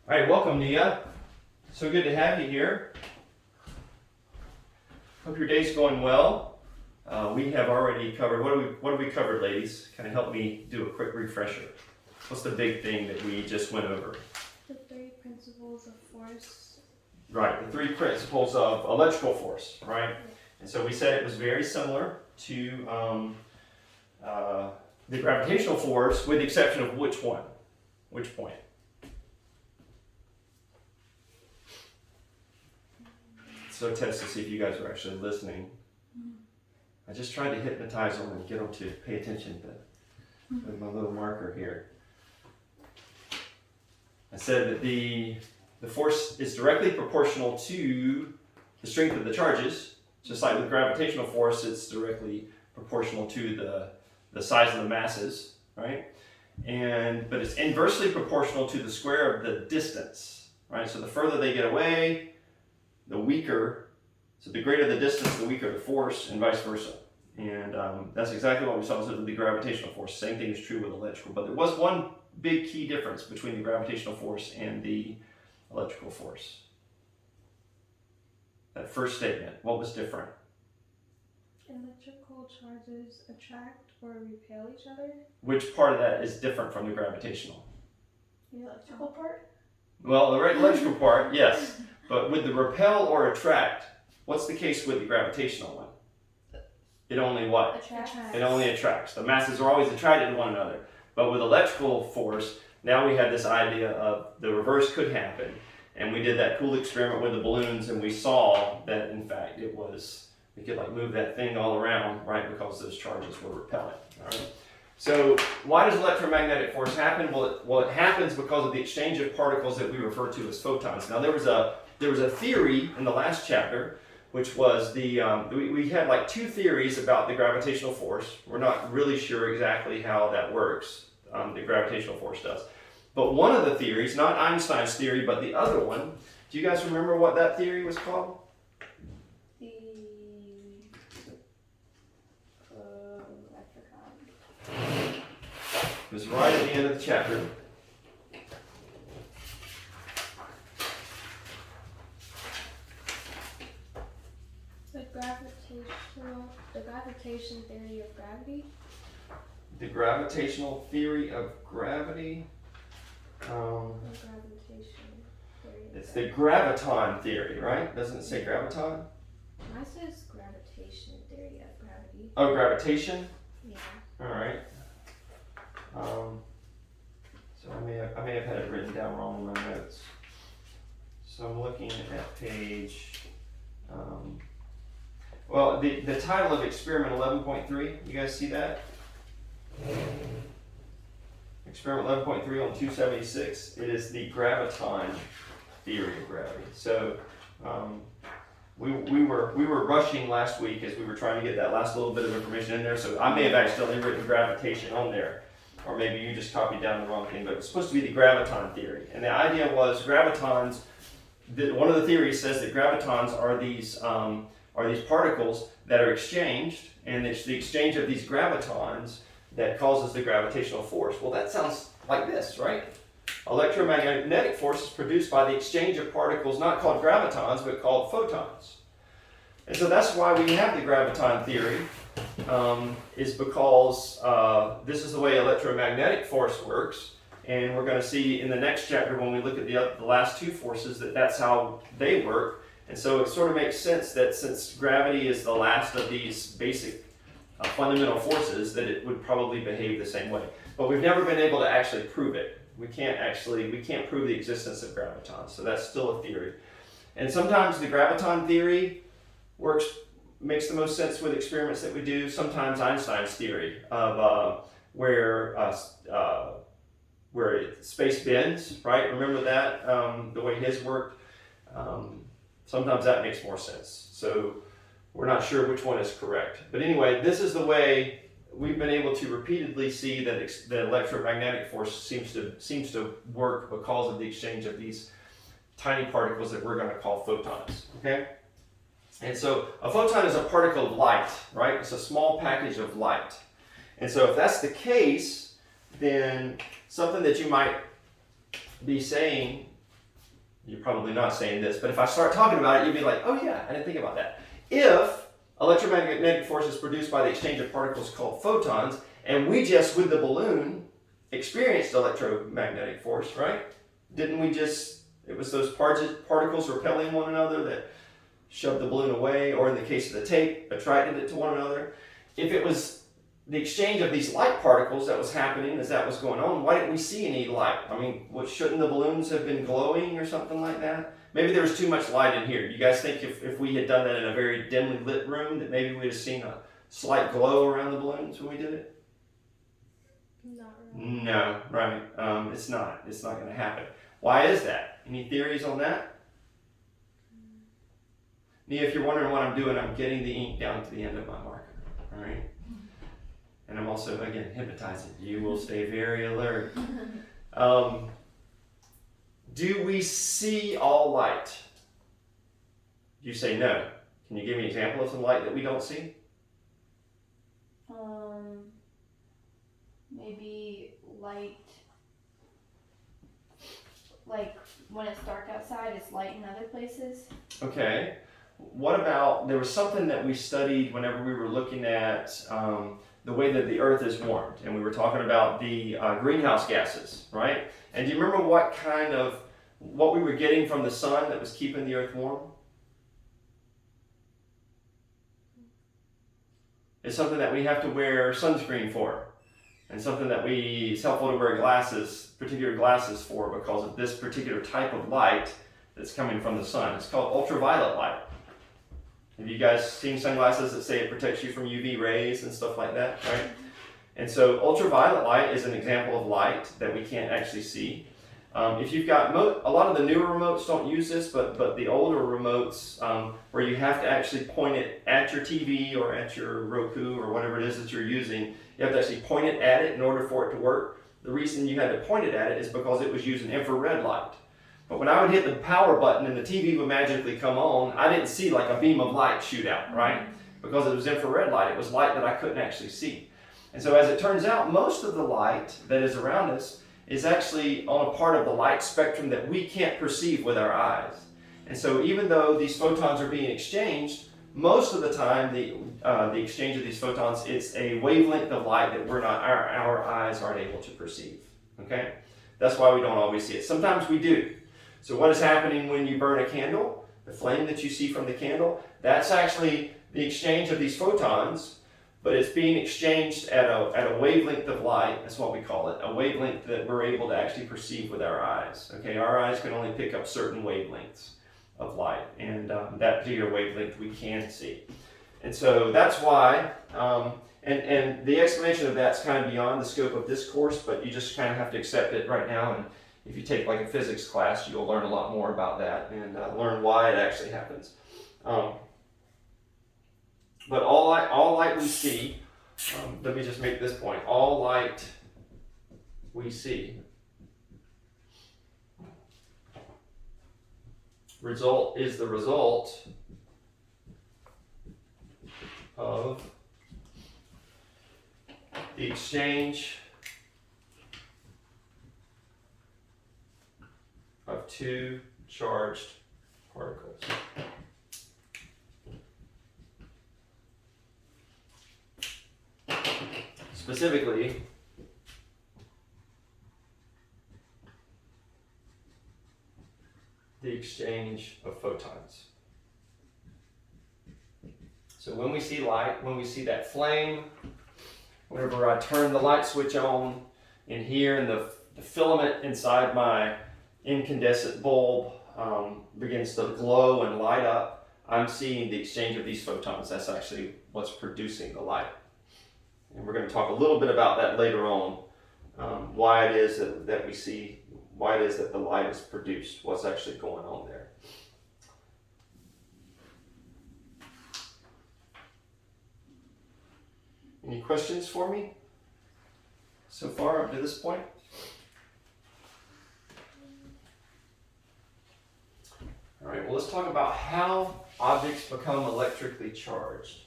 All right, welcome, Nia. So good to have you here. Hope your day's going well. We have already covered, what have we covered, ladies? Kind of help me do a quick refresher. What's the big thing that we just went over? The three principles of force. Right, the three principles of electrical force, right? And so we said it was very similar to the gravitational force, with the exception of which one? Which point? So test to see if you guys are actually listening. I just tried to hypnotize them and get them to pay attention with my little marker here. I said that the force is directly proportional to the strength of the charges. Just like with gravitational force, it's directly proportional to the size of the masses, right? But it's inversely proportional to the square of the distance, right? So the further they get away, the weaker, so the greater the distance, the weaker the force, and vice versa. And that's exactly what we saw with the gravitational force. Same thing is true with electrical, but there was one big key difference between the gravitational force and the electrical force. That first statement, what was different? Electrical charges attract or repel each other. Which part of that is different from the gravitational? The electrical part? Well, the electrical part, yes. But with the repel or attract, what's the case with the gravitational one? It only what? Attracts. It only attracts. The masses are always attracted to one another. But with electrical force, now we have this idea of the reverse could happen. And we did that cool experiment with the balloons, and we saw that, in fact, we could like move that thing all around, right, because those charges were repelling, all right? So why does electromagnetic force happen? Well, it happens because of the exchange of particles that we refer to as photons. Now, there was a theory in the last chapter, which was we had like two theories about the gravitational force. We're not really sure exactly how that works, the gravitational force does. But one of the theories, not Einstein's theory, but the other one, do you guys remember what that theory was called? I forgot. It was right at the end of the chapter. The gravitation theory of gravity. The gravitational theory of gravity. The gravitation theory. It's the graviton theory, right? Doesn't it say graviton? Mine says gravitation theory of gravity. Oh, gravitation? Yeah. All right. So I may have had it written down wrong in my notes. So I'm looking at page. Well, the title of experiment 11.3. You guys see that? Experiment 11.3 on 276. It is the graviton theory of gravity. So we were rushing last week as we were trying to get that last little bit of information in there. So I may have accidentally written gravitation on there, or maybe you just copied down the wrong thing. But it's supposed to be the graviton theory, and the idea was gravitons. One of the theories says that gravitons are these particles that are exchanged, and it's the exchange of these gravitons that causes the gravitational force. Well, that sounds like this, right? Electromagnetic force is produced by the exchange of particles not called gravitons, but called photons. And so that's why we have the graviton theory, is because this is the way electromagnetic force works. And we're going to see in the next chapter, when we look at the last two forces, that's how they work. And so it sort of makes sense that since gravity is the last of these basic fundamental forces, that it would probably behave the same way. But we've never been able to actually prove it. We can't prove the existence of gravitons, so that's still a theory. And sometimes the graviton theory makes the most sense with experiments that we do. Sometimes Einstein's theory of where space bends, right? Remember that, the way his worked? Sometimes that makes more sense. So we're not sure which one is correct. But anyway, this is the way we've been able to repeatedly see that the electromagnetic force seems to work because of the exchange of these tiny particles that we're going to call photons. Okay? And so a photon is a particle of light, right? It's a small package of light. And so if that's the case, then something that you might be saying you're probably not saying this, but if I start talking about it, you'll be like, oh yeah, I didn't think about that. If electromagnetic force is produced by the exchange of particles called photons, and we just, with the balloon, experienced electromagnetic force, right? Didn't we just, it was those particles repelling one another that shoved the balloon away, or in the case of the tape, attracted it to one another. If it was the exchange of these light particles that was happening as that was going on, why didn't we see any light? I mean, shouldn't the balloons have been glowing or something like that? Maybe there was too much light in here. You guys think if we had done that in a very dimly lit room, that maybe we'd have seen a slight glow around the balloons when we did it? Not really. No, right. It's not. It's not going to happen. Why is that? Any theories on that? Nia, if you're wondering what I'm doing, I'm getting the ink down to the end of my marker. All right. And I'm also, again, hypnotizing. You will stay very alert. Do we see all light? You say no. Can you give me an example of some light that we don't see? Maybe light, like when it's dark outside, it's light in other places. Okay. What about, there was something that we studied whenever we were looking at the way that the earth is warmed, and we were talking about the greenhouse gases, right? And do you remember what we were getting from the sun that was keeping the earth warm? It's something that we have to wear sunscreen for, and something that it's helpful to wear particular glasses for, because of this particular type of light that's coming from the sun. It's called ultraviolet light. Have you guys seen sunglasses that say it protects you from UV rays and stuff like that, right? And so ultraviolet light is an example of light that we can't actually see. If you've got, a lot of the newer remotes don't use this, but the older remotes where you have to actually point it at your TV or at your Roku or whatever it is that you're using, you have to actually point it at it in order for it to work. The reason you had to point it at it is because it was using infrared light. But when I would hit the power button and the TV would magically come on, I didn't see like a beam of light shoot out, right? Because it was infrared light. It was light that I couldn't actually see. And so as it turns out, most of the light that is around us is actually on a part of the light spectrum that we can't perceive with our eyes. And so even though these photons are being exchanged, most of the time the exchange of these photons, it's a wavelength of light that our eyes aren't able to perceive, okay? That's why we don't always see it. Sometimes we do. So what is happening when you burn a candle? The flame that you see from the candle, that's actually the exchange of these photons, but it's being exchanged at a wavelength of light. That's what we call it, a wavelength that we're able to actually perceive with our eyes. Okay, our eyes can only pick up certain wavelengths of light, and that particular wavelength we can see. And so that's why, and the explanation of that's kind of beyond the scope of this course, but you just kind of have to accept it right now. And if you take like a physics class, you'll learn a lot more about that and learn why it actually happens. But all light we see, let me just make this point, all light we see is the result of the exchange of two charged particles. Specifically, the exchange of photons. So when we see light, when we see that flame, whenever I turn the light switch on in here and the filament inside my incandescent bulb begins to glow and light up, I'm seeing the exchange of these photons. That's actually what's producing the light. And we're going to talk a little bit about that later on, why it is that we see, why it is that the light is produced, what's actually going on there. Any questions for me so far up to this point? All right, well, let's talk about how objects become electrically charged.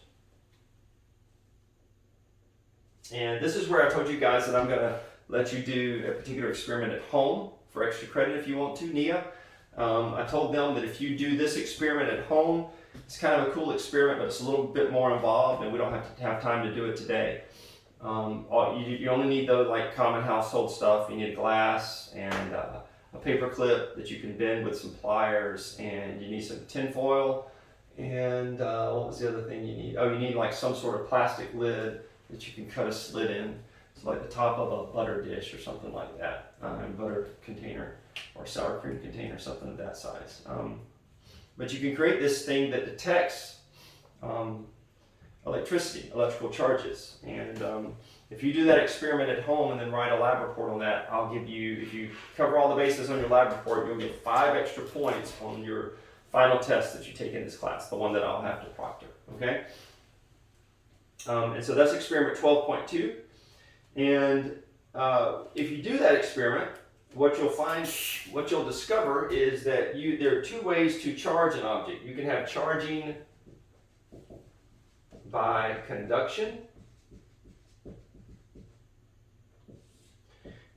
And this is where I told you guys that I'm going to let you do a particular experiment at home for extra credit if you want to. Nia, I told them that if you do this experiment at home, it's kind of a cool experiment, but it's a little bit more involved, and we don't have to have time to do it today. You only need the like common household stuff. You need glass and a paper clip that you can bend with some pliers, and you need some tin foil. And what was the other thing you need? Oh, you need like some sort of plastic lid that you can cut a slit in. It's like the top of a butter dish or something like that, butter container or sour cream container, something of that size. But you can create this thing that detects electricity, electrical charges. And if you do that experiment at home and then write a lab report on that, I'll give you, if you cover all the bases on your lab report, you'll get 5 extra points on your final test that you take in this class, the one that I'll have to proctor, okay? And so that's experiment 12.2. And if you do that experiment, what you'll discover is that there are 2 ways to charge an object. You can have charging by conduction.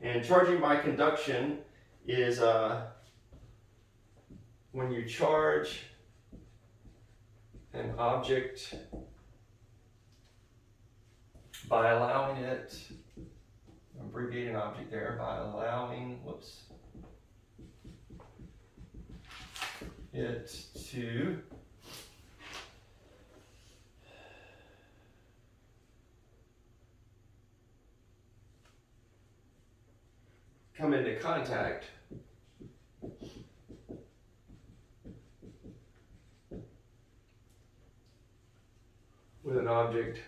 And charging by conduction is when you charge an object by allowing it, I'm abbreviating object there, by allowing, it to come into contact with an object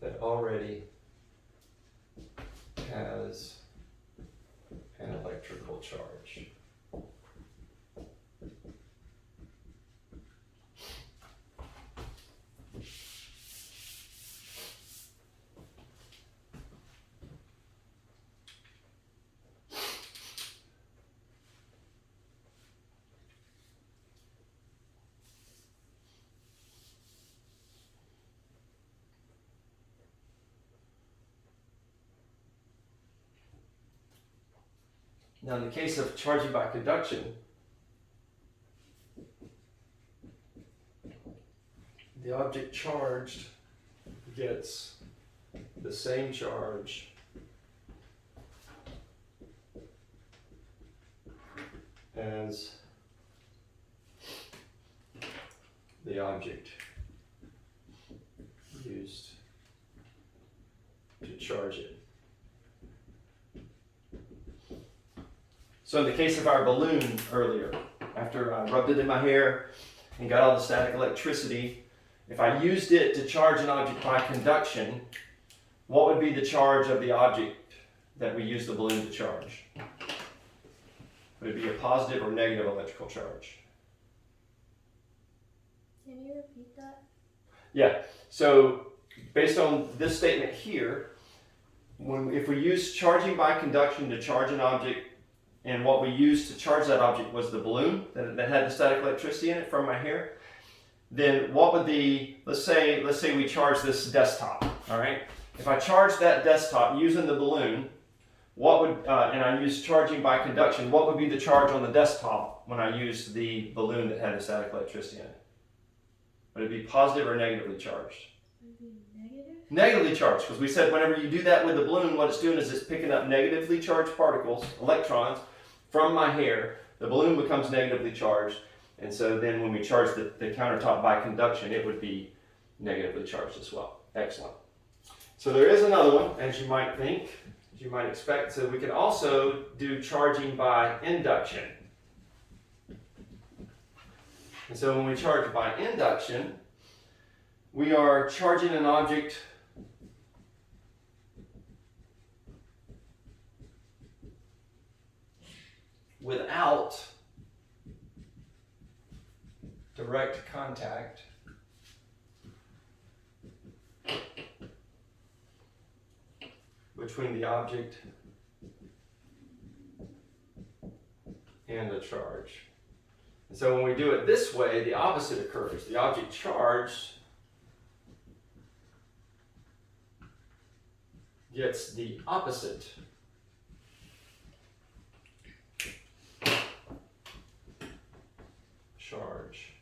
that already has an electrical charge. Now, in the case of charging by conduction, the object charged gets the same charge as the object used to charge it. So in the case of our balloon earlier, after I rubbed it in my hair and got all the static electricity, if I used it to charge an object by conduction, what would be the charge of the object that we used the balloon to charge? Would it be a positive or negative electrical charge? Can you repeat that? Yeah, so based on this statement here, if we use charging by conduction to charge an object, and what we used to charge that object was the balloon that had the static electricity in it from my hair, then what would let's say we charge this desktop, all right? If I charge that desktop using the balloon, and I use charging by conduction, what would be the charge on the desktop when I used the balloon that had the static electricity in it? Would it be positive or negatively charged? Would it be negative? Negatively charged, because we said whenever you do that with the balloon, what it's doing is it's picking up negatively charged particles, electrons, from my hair. The balloon becomes negatively charged, and so then when we charge the countertop by conduction, it would be negatively charged as well. Excellent. So there is another one, as you might think, as you might expect. So we can also do charging by induction. And so when we charge by induction, we are charging an object without direct contact between the object and the charge. And so when we do it this way, the opposite occurs. The object charged gets the opposite charge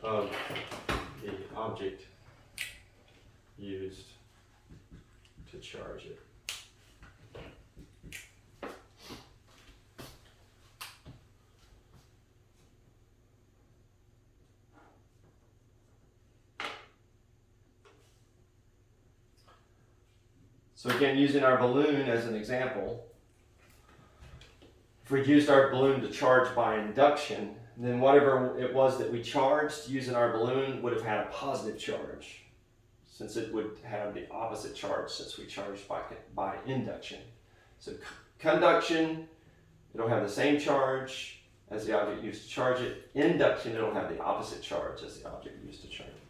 of the object used to charge it. So again, using our balloon as an example, if we used our balloon to charge by induction, then whatever it was that we charged using our balloon would have had a positive charge, since it would have the opposite charge since we charged by induction. So conduction, it'll have the same charge as the object used to charge it. Induction, it'll have the opposite charge as the object used to charge it.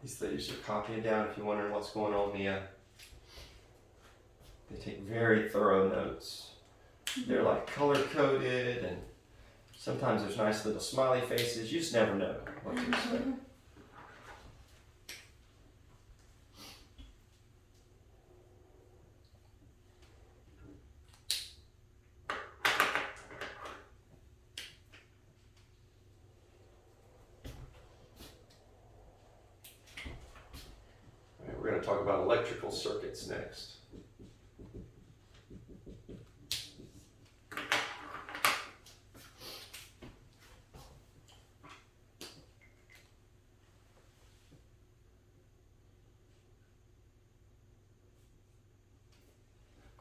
These ladies are copying down if you're wondering what's going on. They take very thorough notes. They're like color coded, and sometimes there's nice little smiley faces. You just never know what to expect. We're going to talk about electrical circuits next.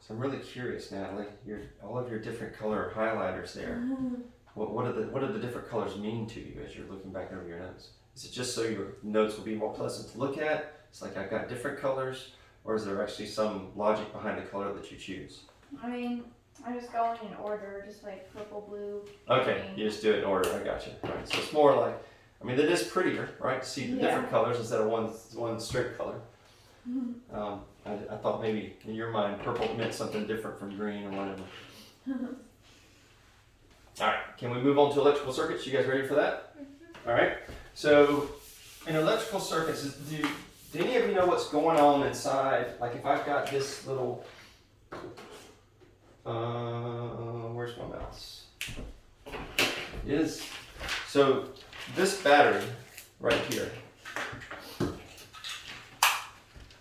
So I'm really curious, Natalie. All of your different color highlighters there. What do the different colors mean to you as you're looking back over your notes? Is it just so your notes will be more pleasant to look at? It's like I've got different colors, or is there actually some logic behind the color that you choose? I mean, I just go in order, just like purple, blue. Okay, green. you just do it in order. I got you. Right. So it's more like, I mean, it is prettier, right? To see the different colors instead of one straight color. I thought maybe in your mind purple meant something different from green or whatever. All right, can we move on to electrical circuits? You guys ready for that? All right. So in electrical circuits, do any of you know what's going on inside? Like if I've got this little, where's my mouse? So this battery right here.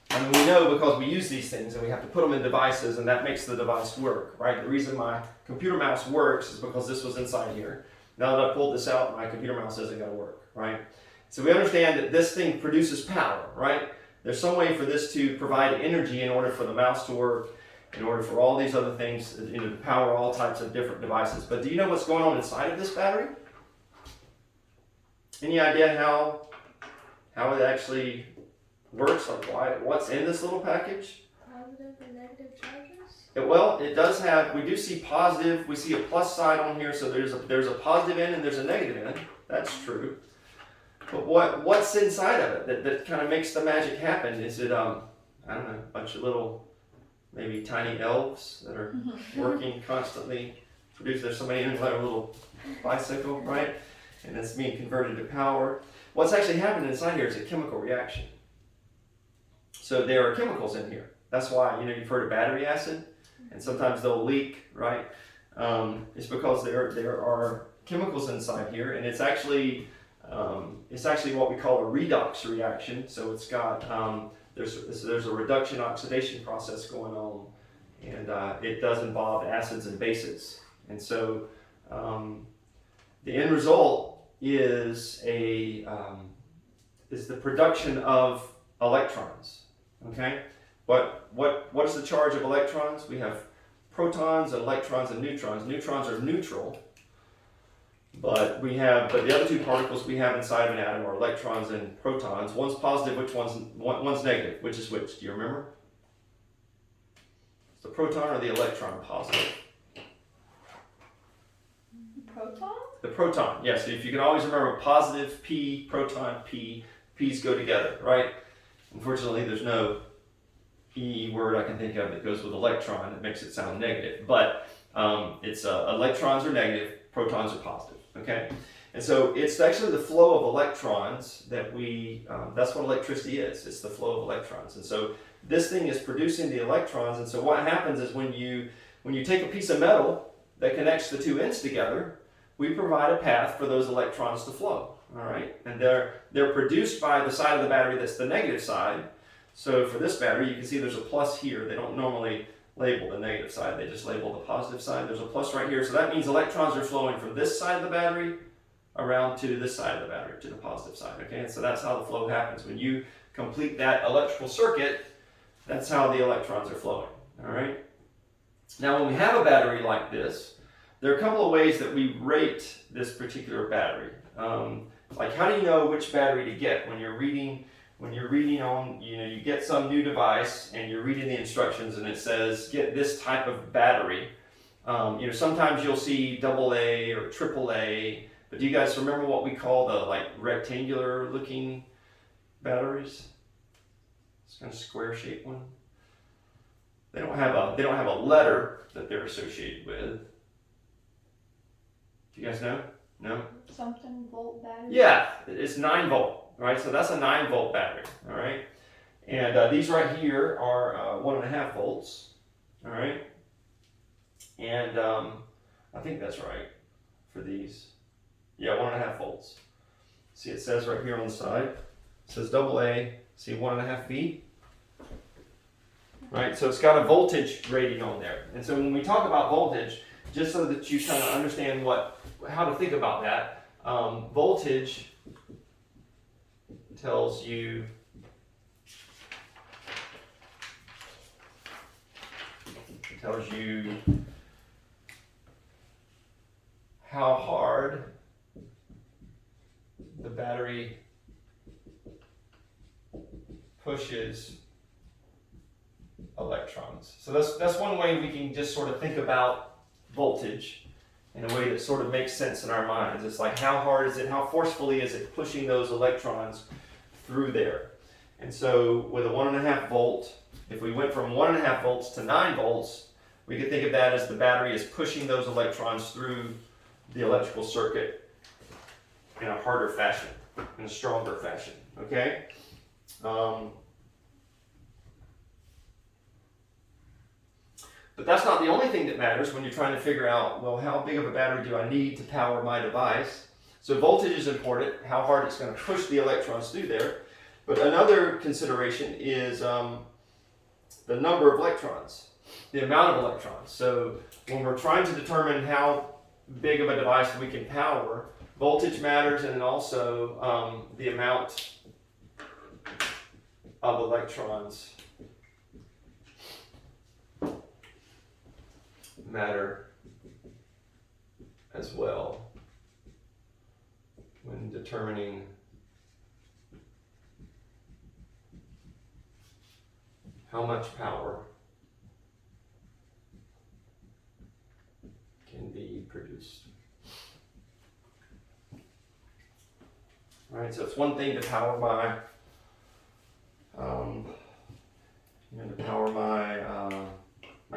I mean, we know because we use these things and we have to put them in devices, and that makes the device work, right? The reason my computer mouse works is because this was inside here. Now that I pulled this out, my computer mouse isn't going to work, right? So we understand that this thing produces power, right? There's some way for this to provide energy in order for the mouse to work, in order for all these other things, to power all types of different devices. But do you know what's going on inside of this battery? Any idea how it actually works, like what's in this little package? Positive and negative charges? It does have, we do see positive, we see a plus side on here, so there's a positive end and there's a negative end. That's true. But what's inside of it that kind of makes the magic happen? Is it, I don't know, a bunch of little, maybe tiny elves that are working constantly? There's somebody in like a little bicycle, right? And it's being converted to power. What's actually happening inside here is a chemical reaction. So there are chemicals in here. That's why, you've heard of battery acid, and sometimes they'll leak, right? It's because there are chemicals inside here, and it's actually what we call a redox reaction. So it's got there's a reduction oxidation process going on, and it does involve acids and bases. And so the end result is the production of electrons. Okay, What is the charge of electrons? We have protons and electrons and neutrons. Neutrons are neutral, but the other two particles we have inside of an atom are electrons and protons. One's positive, one's negative. Which is which? Do you remember? It's the proton or the electron positive? Proton? The proton, yes. If you can always remember positive P, proton P, P's go together, right? Unfortunately, there's no E word I can think of that goes with electron that makes it sound negative. But it's electrons are negative, protons are positive, okay? And so it's actually the flow of electrons that that's what electricity is. It's the flow of electrons. And so this thing is producing the electrons. And so what happens is when you take a piece of metal that connects the two ends together, we provide a path for those electrons to flow, all right? And they're produced by the side of the battery that's the negative side. So for this battery, you can see there's a plus here. They don't normally label the negative side, they just label the positive side. There's a plus right here, so that means electrons are flowing from this side of the battery around to this side of the battery, to the positive side, okay? And so that's how the flow happens. When you complete that electrical circuit, that's how the electrons are flowing, all right? Now when we have a battery like this, there are a couple of ways that we rate this particular battery. Like how do you know which battery to get when you're reading on, you get some new device and you're reading the instructions and it says get this type of battery. Sometimes you'll see AA or AAA, but do you guys remember what we call the rectangular looking batteries? It's kind of square shaped one. They don't have a letter that they're associated with. Do you guys know? No? Something volt battery? Yeah, it's 9 volt, right? So that's a 9 volt battery, all right? And these right here are 1.5 volts, all right? And I think that's right for these. Yeah, 1.5 volts. See, it says right here on the side, it says AA, see 1.5 V? Right, so it's got a voltage rating on there. And so when we talk about voltage, just so that you kind of understand how to think about that, voltage tells you how hard the battery pushes electrons. So that's one way we can just sort of think about voltage in a way that sort of makes sense in our minds. It's like how hard is it, how forcefully is it pushing those electrons through there? And so with a 1.5 volt, if we went from 1.5 volts to 9 volts, we could think of that as the battery is pushing those electrons through the electrical circuit in a harder fashion, in a stronger fashion, okay? But that's not the only thing that matters when you're trying to figure out, well, how big of a battery do I need to power my device? So voltage is important, how hard it's going to push the electrons through there. But another consideration is the number of electrons, the amount of electrons. So when we're trying to determine how big of a device we can power, voltage matters, and then also the amount of electrons matter as well when determining how much power can be produced. All right, so it's one thing to power my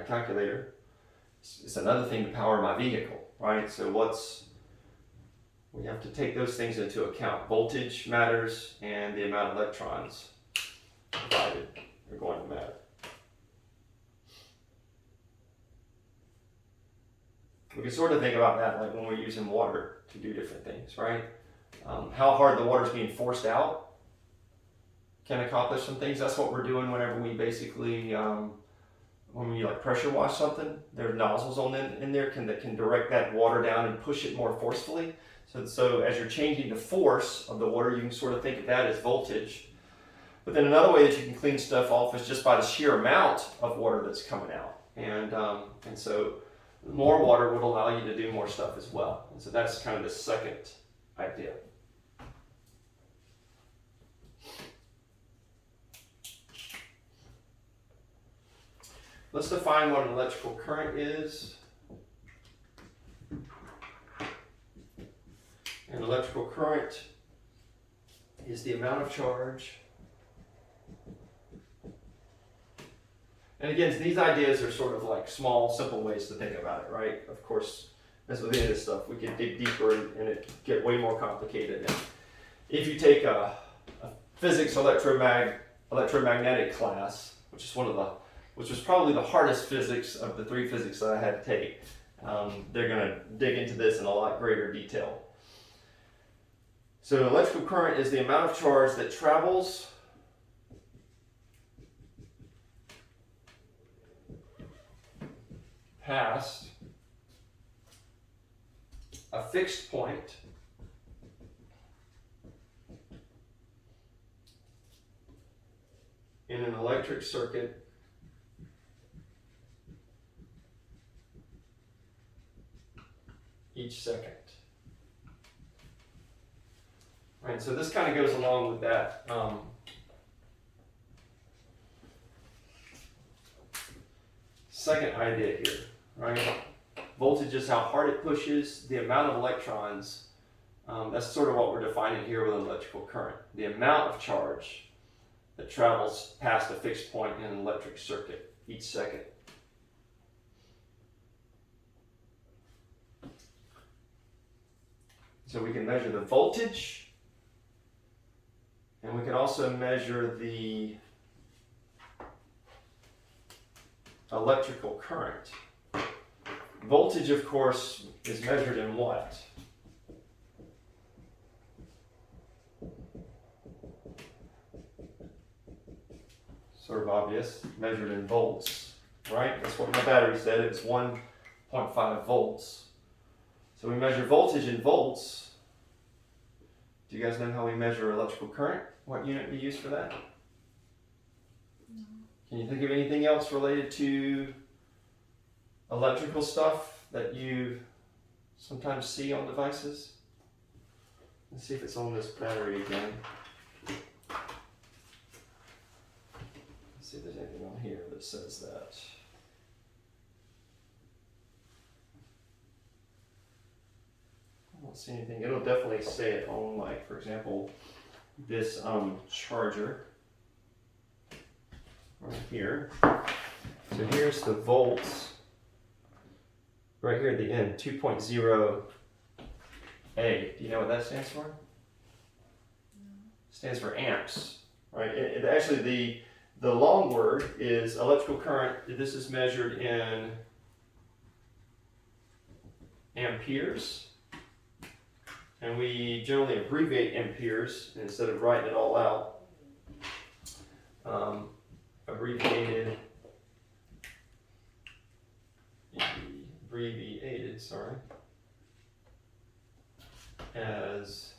calculator. It's another thing to power my vehicle, right? So we have to take those things into account. Voltage matters, and the amount of electrons provided are going to matter. We can sort of think about that like when we're using water to do different things, right? How hard the water's being forced out can accomplish some things. That's what we're doing whenever we basically when we pressure wash something. There are nozzles in there that can direct that water down and push it more forcefully. So as you're changing the force of the water, you can sort of think of that as voltage. But then another way that you can clean stuff off is just by the sheer amount of water that's coming out. And so more water would allow you to do more stuff as well. And so that's kind of the second idea. Let's define what an electrical current is. An electrical current is the amount of charge. And again, these ideas are sort of like small, simple ways to think about it, right? Of course, as with any of this stuff, we can dig deeper and it get way more complicated. And if you take a physics electromagnetic class, which was probably the hardest physics of the 3 physics that I had to take, they're going to dig into this in a lot greater detail. So an electrical current is the amount of charge that travels past a fixed point in an electric circuit each second. Right, so this kind of goes along with that second idea here, right? Voltage is how hard it pushes, the amount of electrons. That's sort of what we're defining here with an electrical current. The amount of charge that travels past a fixed point in an electric circuit each second. So we can measure the voltage, and we can also measure the electrical current. Voltage, of course, is measured in what? Sort of obvious, measured in volts, right? That's what my battery said, it's 1.5 volts. So we measure voltage in volts. Do you guys know how we measure electrical current? What unit we use for that? No. Can you think of anything else related to electrical stuff that you sometimes see on devices? Let's see if it's on this battery again. Let's see if there's anything on here that says that. I don't see anything. It'll definitely say it on, like, for example, this charger right here. So here's the volts right here at the end, 2.0 A. Do you know what that stands for? No. Stands for amps, right? Actually, the long word is electrical current. This is measured in amperes. And we generally abbreviate amperes instead of writing it all out. Abbreviated, as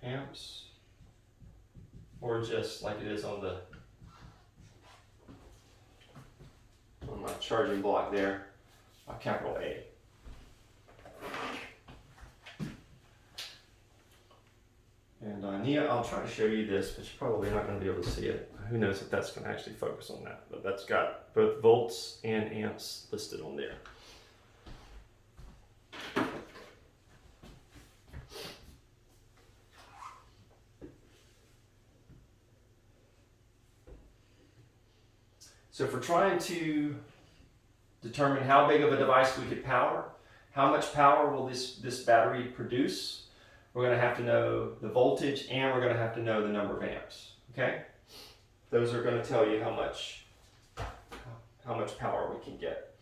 amps, or just like it is on my charging block there, a capital A. And Nia, I'll try to show you this, but you're probably not going to be able to see it. Who knows if that's going to actually focus on that, but that's got both volts and amps listed on there. So if we're trying to determine how big of a device we could power, how much power will this battery produce, we're going to have to know the voltage and we're going to have to know the number of amps, okay? Those are going to tell you how much power we can get.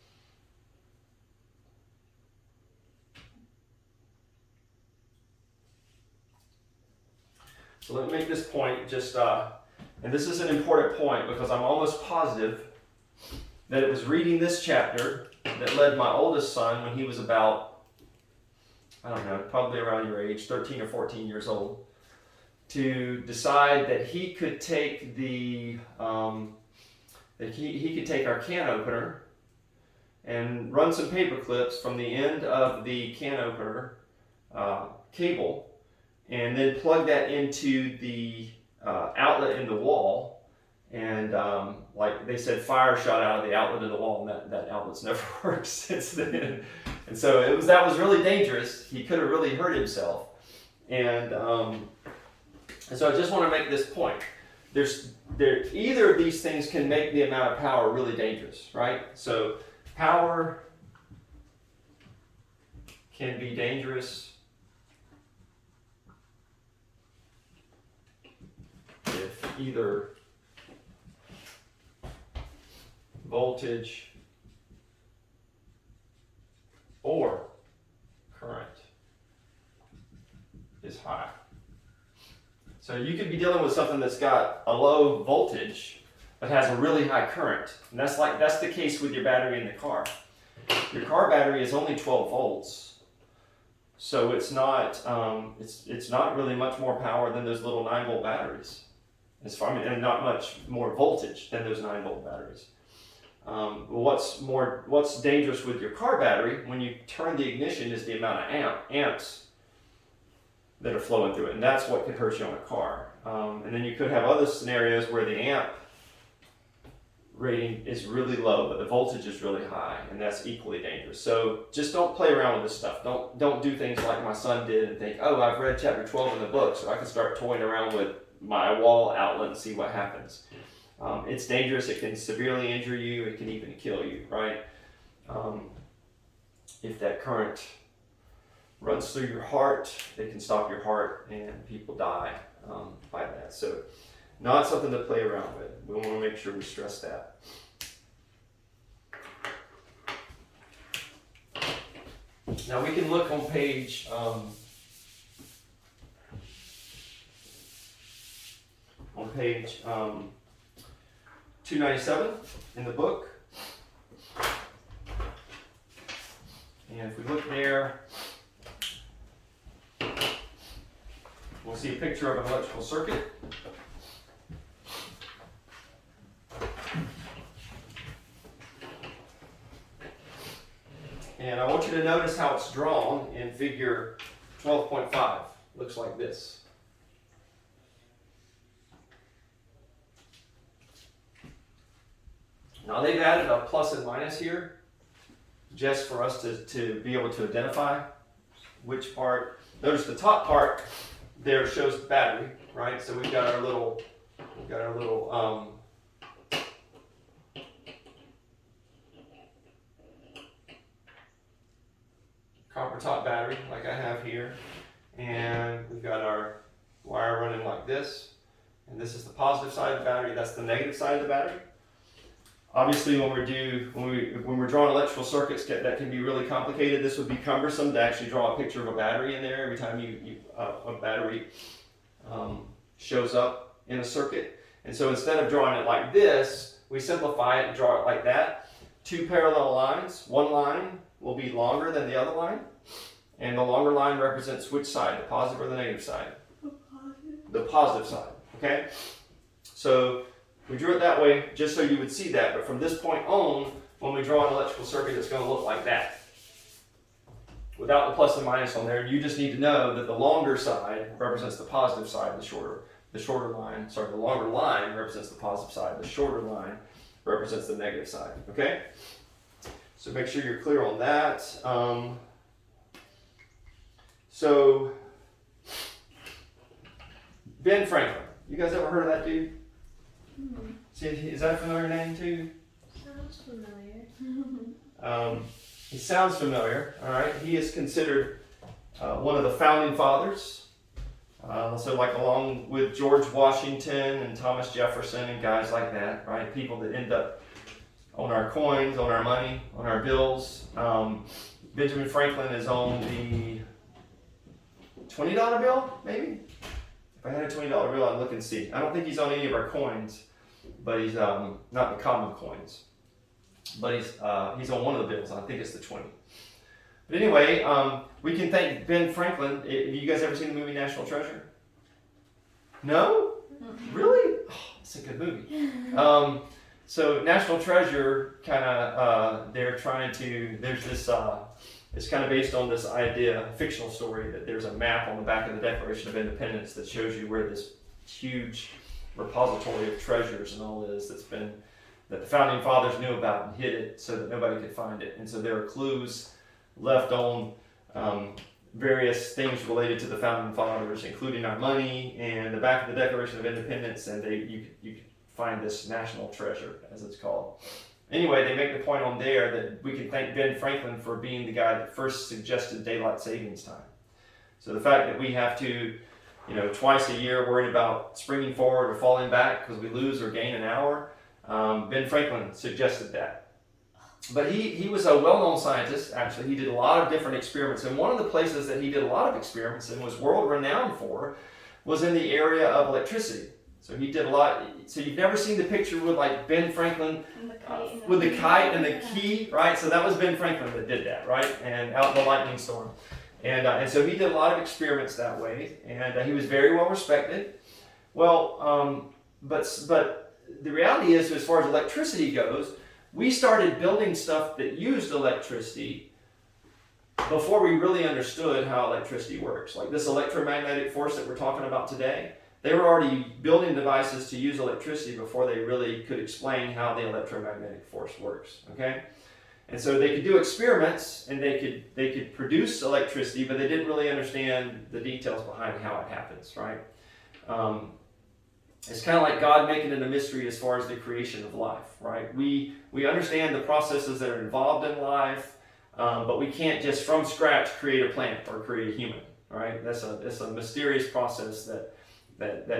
So let me make this point just, and this is an important point because I'm almost positive that it was reading this chapter that led my oldest son when he was about, I don't know, probably around your age, 13 or 14 years old, to decide that he could take the that he could take our can opener and run some paper clips from the end of the can opener cable, and then plug that into the outlet in the wall. And like they said, fire shot out of the outlet in the wall, and that outlet's never worked since then. And so that was really dangerous. He could have really hurt himself. And so I just want to make this point. Either of these things can make the amount of power really dangerous, right? So power can be dangerous if either voltage or current is high. So you could be dealing with something that's got a low voltage but has a really high current. And that's the case with your battery in the car. Your car battery is only 12 volts. So it's not really much more power than those little 9-volt batteries. And not much more voltage than those 9-volt batteries. What's dangerous with your car battery when you turn the ignition is the amount of amps that are flowing through it, and that's what could hurt you on a car. And then you could have other scenarios where the amp rating is really low, but the voltage is really high, and that's equally dangerous. So just don't play around with this stuff. Don't do things like my son did and think, oh, I've read chapter 12 in the book, so I can start toying around with my wall outlet and see what happens. It's dangerous. It can severely injure you. It can even kill you, right? If that current runs through your heart, it can stop your heart, and people die by that. So not something to play around with. We want to make sure we stress that. Now we can look on page 297 in the book. And if we look there, we'll see a picture of an electrical circuit. And I want you to notice how it's drawn in figure 12.5. Looks like this. Now they've added a plus and minus here just for us to be able to identify which part. Notice the top part there shows the battery, right? So we've got our little copper top battery like I have here, and we've got our wire running like this, and this is the positive side of the battery, that's the negative side of the battery. Obviously when we're drawing electrical circuits, that can be really complicated. This would be cumbersome to actually draw a picture of a battery in there every time a battery shows up in a circuit. And so instead of drawing it like this, we simplify it and draw it like that. Two parallel lines. One line will be longer than the other line, and the longer line represents which side, the positive or the negative side? The positive side, okay? So we drew it that way just so you would see that, but from this point on, when we draw an electrical circuit, it's going to look like that. Without the plus and minus on there, you just need to know that the longer side represents the positive side, the longer line represents the positive side, the shorter line represents the negative side, okay? So make sure you're clear on that. So, Ben Franklin, you guys ever heard of that dude? See, is that a familiar name too? Sounds familiar. He sounds familiar, all right? He is considered one of the founding fathers. So like along with George Washington and Thomas Jefferson and guys like that, right? People that end up on our coins, on our money, on our bills. Benjamin Franklin is on the $20 bill, maybe? If I had a $20 bill, I'd look and see. I don't think he's on any of our coins, but he's not the common coins. But he's on one of the bills. I think it's the 20. But anyway, we can thank Ben Franklin. Have you guys ever seen the movie National Treasure? No? Mhm. Really? Oh, it's a good movie. So National Treasure kind of they're trying to. There's this. It's kind of based on this idea, fictional story, that there's a map on the back of the Declaration of Independence that shows you where this huge repository of treasures and all is that the founding fathers knew about and hid it so that nobody could find it. And so there are clues left on various things related to the founding fathers, including our money and the back of the Declaration of Independence, and you could find this national treasure, as it's called. Anyway, they make the point on there that we can thank Ben Franklin for being the guy that first suggested daylight savings time. So the fact that we have to, twice a year worry about springing forward or falling back because we lose or gain an hour, Ben Franklin suggested that. But he was a well-known scientist, actually. He did a lot of different experiments. And one of the places that he did a lot of experiments and was world-renowned for was in the area of electricity. So he did a lot. So you've never seen the picture with like Ben Franklin with the kite and the key, right? So that was Ben Franklin that did that, right? And out in the lightning storm. And so he did a lot of experiments that way. And he was very well respected. Well, but the reality is, as far as electricity goes, we started building stuff that used electricity before we really understood how electricity works. Like this electromagnetic force that we're talking about today, they were already building devices to use electricity before they really could explain how the electromagnetic force works, okay? And so they could do experiments and they could produce electricity, but they didn't really understand the details behind how it happens, right? It's kind of like God making it a mystery as far as the creation of life, right? We understand the processes that are involved in life, but we can't just from scratch create a plant or create a human, right? It's a mysterious process that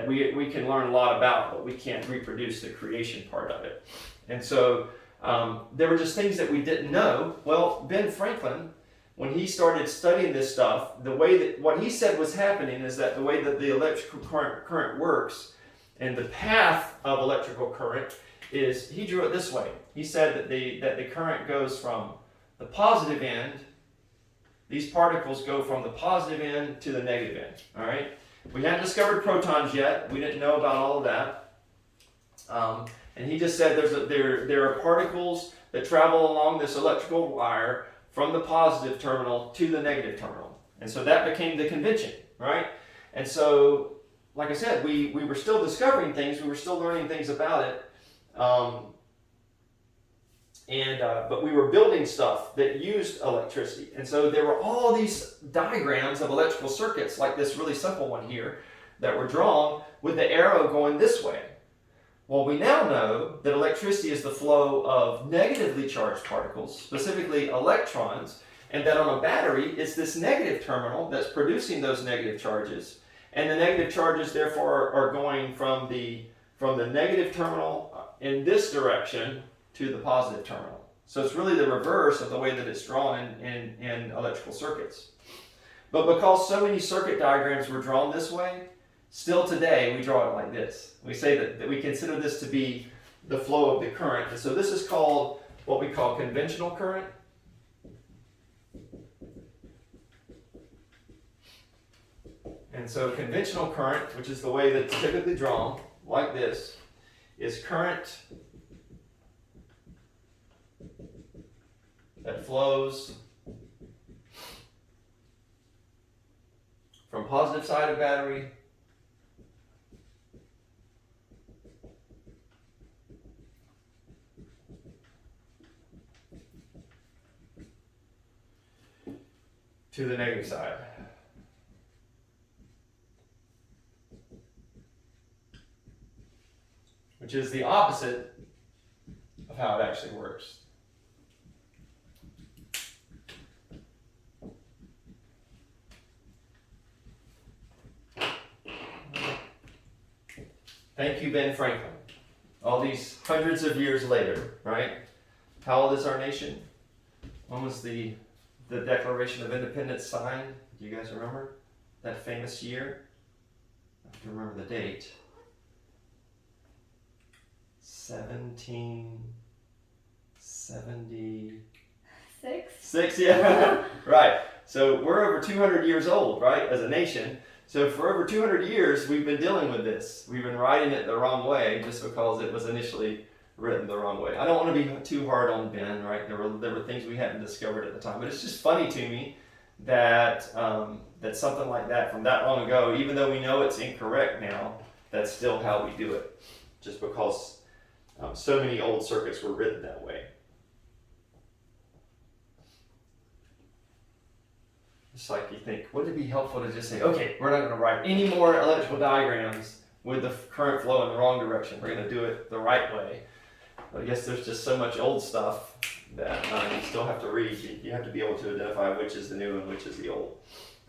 we can learn a lot about, but we can't reproduce the creation part of it. And so there were just things that we didn't know. Well, Ben Franklin, when he started studying this stuff, the way that what he said was happening is that the way that the electrical current works and the path of electrical current is, he drew it this way. He said that the current goes from the positive end, these particles go from the positive end to the negative end, all right? We hadn't discovered protons yet. We didn't know about all of that. And he just said there are particles that travel along this electrical wire from the positive terminal to the negative terminal. And so that became the convention, right? And so, like I said, we were still discovering things. We were still learning things about it. But we were building stuff that used electricity. And so there were all these diagrams of electrical circuits, like this really simple one here, that were drawn with the arrow going this way. Well, we now know that electricity is the flow of negatively charged particles, specifically electrons, and that on a battery, it's this negative terminal that's producing those negative charges. And the negative charges, therefore, are going from the negative terminal in this direction to the positive terminal. So it's really the reverse of the way that it's drawn in electrical circuits. But because so many circuit diagrams were drawn this way, still today we draw it like this. We say that we consider this to be the flow of the current. And so this is called what we call conventional current. And so conventional current, which is the way that it's typically drawn, like this, is current that flows from positive side of battery to the negative side. Which is the opposite of how it actually works. Thank you, Ben Franklin. All these hundreds of years later, right? How old is our nation? When was the Declaration of Independence signed? Do you guys remember that famous year? I have to remember the date. 1776, yeah. Right. So we're over 200 years old, right, as a nation. So for over 200 years, we've been dealing with this. We've been writing it the wrong way just because it was initially written the wrong way. I don't want to be too hard on Ben, right? There were things we hadn't discovered at the time, but it's just funny to me that that something like that from that long ago, even though we know it's incorrect now, that's still how we do it, just because so many old circuits were written that way. It's like you think, wouldn't it be helpful to just say, okay, we're not going to write any more electrical diagrams with the current flow in the wrong direction. We're going to do it the right way. But I guess there's just so much old stuff that you still have to read. You have to be able to identify which is the new and which is the old.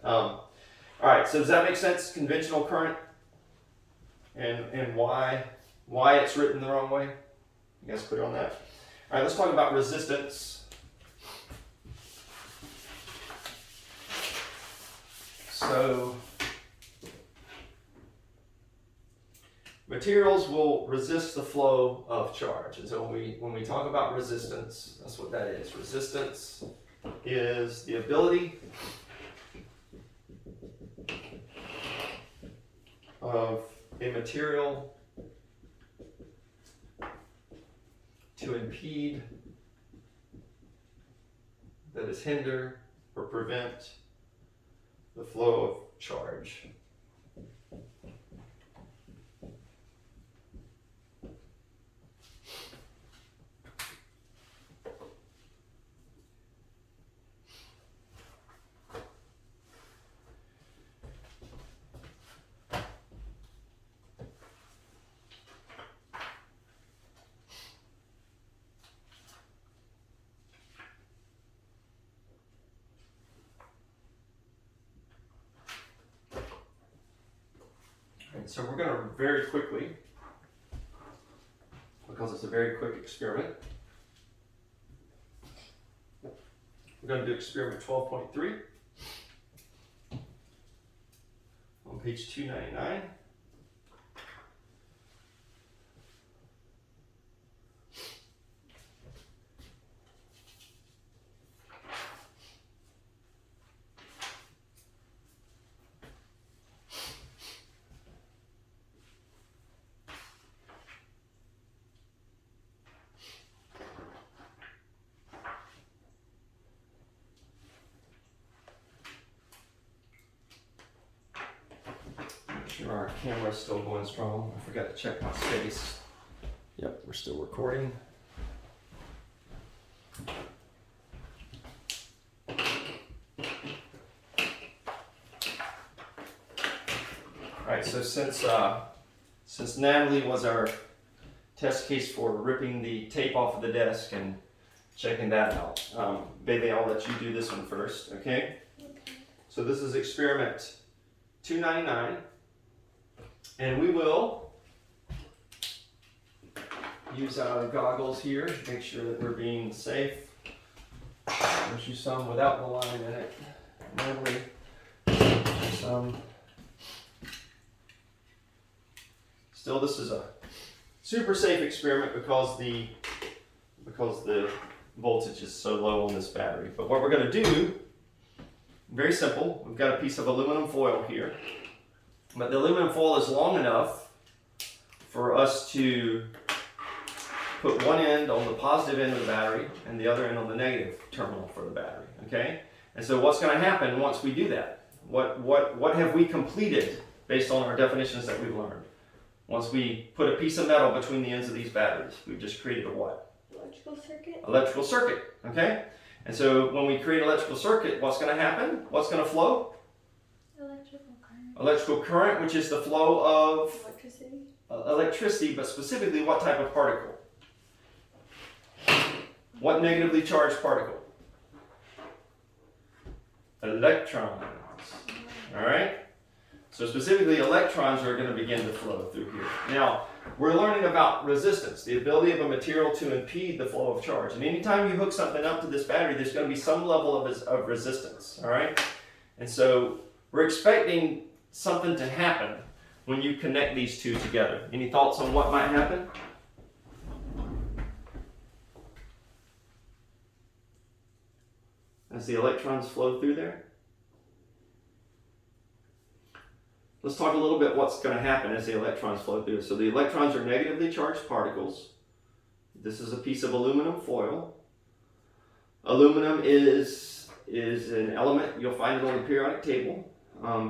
All right, so does that make sense? Conventional current and why it's written the wrong way? You guys clear on that? All right, let's talk about resistance. So materials will resist the flow of charge. And so when we talk about resistance, that's what that is. Resistance is the ability of a material to impede, that is, hinder or prevent the flow of charge. So we're going to very quickly, because it's a very quick experiment, we're going to do experiment 12.3 on page 299. Sure, our camera's still going strong. I forgot to check my space. Yep, we're still recording. Alright, so since Natalie was our test case for ripping the tape off of the desk and checking that out, Bailey, I'll let you do this one first, okay? Okay. So this is experiment 299. And we will use our goggles here to make sure that we're being safe. There's you some without the line in it. Normally, some. Still, this is a super safe experiment because the voltage is so low on this battery. But what we're going to do, very simple. We've got a piece of aluminum foil here. But the aluminum foil is long enough for us to put one end on the positive end of the battery and the other end on the negative terminal for the battery, okay? And so what's going to happen once we do that? What have we completed based on our definitions that we've learned? Once we put a piece of metal between the ends of these batteries, we've just created a what? Electrical circuit. Electrical circuit, okay? And so when we create an electrical circuit, what's going to happen? What's going to flow? Electrical current. Electrical current, which is the flow of Electricity. electricity, but specifically what type of particle? What negatively charged particle? Electrons. All right? So specifically, electrons are going to begin to flow through here. Now, we're learning about resistance, the ability of a material to impede the flow of charge. And anytime you hook something up to this battery, there's going to be some level of resistance. All right? And so we're expecting something to happen when you connect these two together. Any thoughts on what might happen? As the electrons flow through there? let's talk a little bit what's going to happen as the electrons flow through. So the electrons are negatively charged particles. This is a piece of aluminum foil. Aluminum is an element, you'll find it on the periodic table.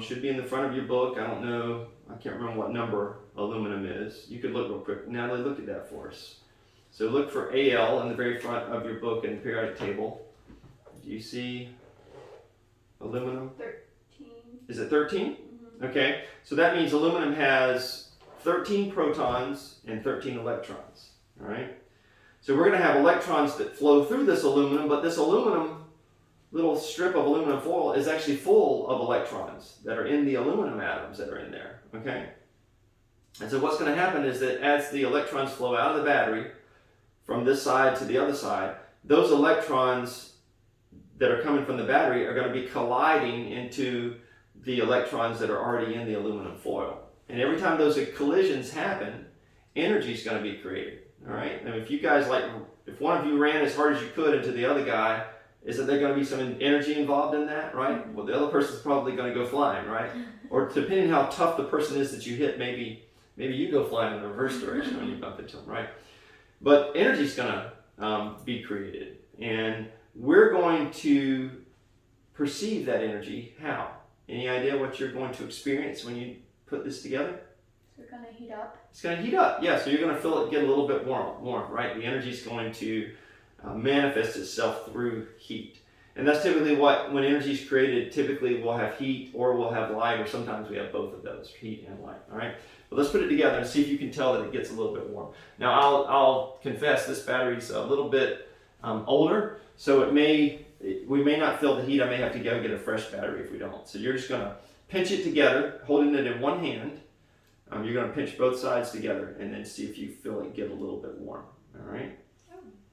Should be in the front of your book. I don't know, I can't remember what number aluminum is. You could look real quick. Natalie, look at that for us. So look for Al in the very front of your book in the periodic table. Do you see aluminum? 13. Is it 13? Mm-hmm. Okay, so that means aluminum has 13 protons and 13 electrons. All right. So we're going to have electrons that flow through this aluminum, but this aluminum, little strip of aluminum foil, is actually full of electrons that are in the aluminum atoms that are in there. Okay. And so what's going to happen is that as the electrons flow out of the battery from this side to the other side, those electrons that are coming from the battery are going to be colliding into the electrons that are already in the aluminum foil. And every time those collisions happen, energy is going to be created. All right. And if you guys if one of you ran as hard as you could into the other guy, isn't there going to be some energy involved in that, right? Well, the other person's probably going to go flying, right? Or depending how tough the person is that you hit, maybe you go flying in the reverse direction when you bump into them, right? But energy's going to be created, and we're going to perceive that energy. How? Any idea what you're going to experience when you put this together? It's going to heat up. It's going to heat up, yeah. So you're going to feel it get a little bit warm, right? The energy is going to manifest itself through heat. And that's typically when energy is created, typically we'll have heat or we'll have light, or sometimes we have both of those, heat and light, all right? But let's put it together and see if you can tell that it gets a little bit warm. Now, I'll confess this battery's a little bit older, so we may not feel the heat. I may have to go get a fresh battery if we don't. So you're just going to pinch it together, holding it in one hand. You're going to pinch both sides together and then see if you feel it get a little bit warm, all right?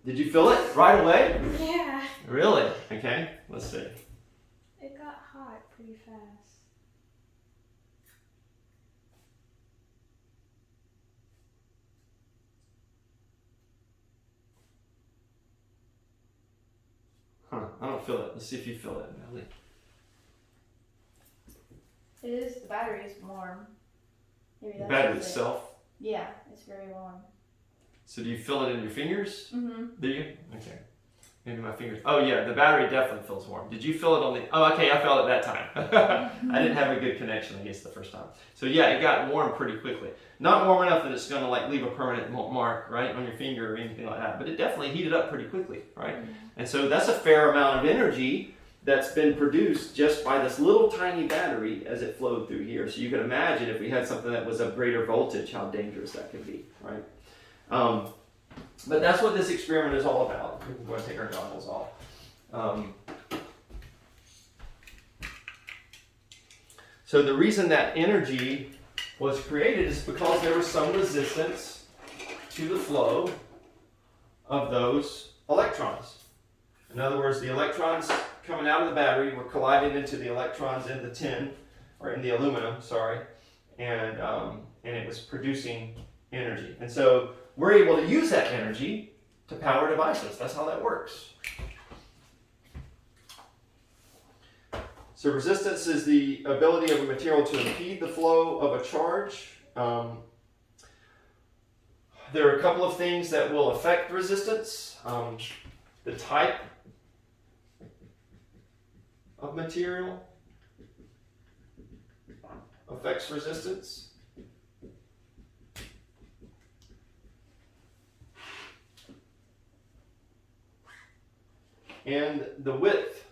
Did you feel it right away? Yeah. Really? Okay, let's see. It got hot pretty fast. Huh, I don't feel it. Let's see if you feel it, Natalie. The battery is warm. Maybe The that's battery it. itself. Yeah, it's very warm. So do you feel it in your fingers? Mm-hmm. Do you? Okay. Maybe my fingers. Oh yeah, the battery definitely feels warm. Did you feel it on the? Oh, okay, I felt it that time. I didn't have a good connection, I guess, the first time. So yeah, it got warm pretty quickly. Not warm enough that it's going to leave a permanent mark right on your finger or anything like that, but it definitely heated up pretty quickly, right? And so that's a fair amount of energy that's been produced just by this little tiny battery as it flowed through here. So you can imagine if we had something that was of greater voltage, how dangerous that could be, right? But that's what this experiment is all about. We're going to take our goggles off. So the reason that energy was created is because there was some resistance to the flow of those electrons. In other words, the electrons coming out of the battery were colliding into the electrons in the tin, or in the aluminum, sorry, and it was producing energy. And so we're able to use that energy to power devices. That's how that works. So resistance is the ability of a material to impede the flow of a charge. There are a couple of things that will affect resistance. The type of material affects resistance. And the width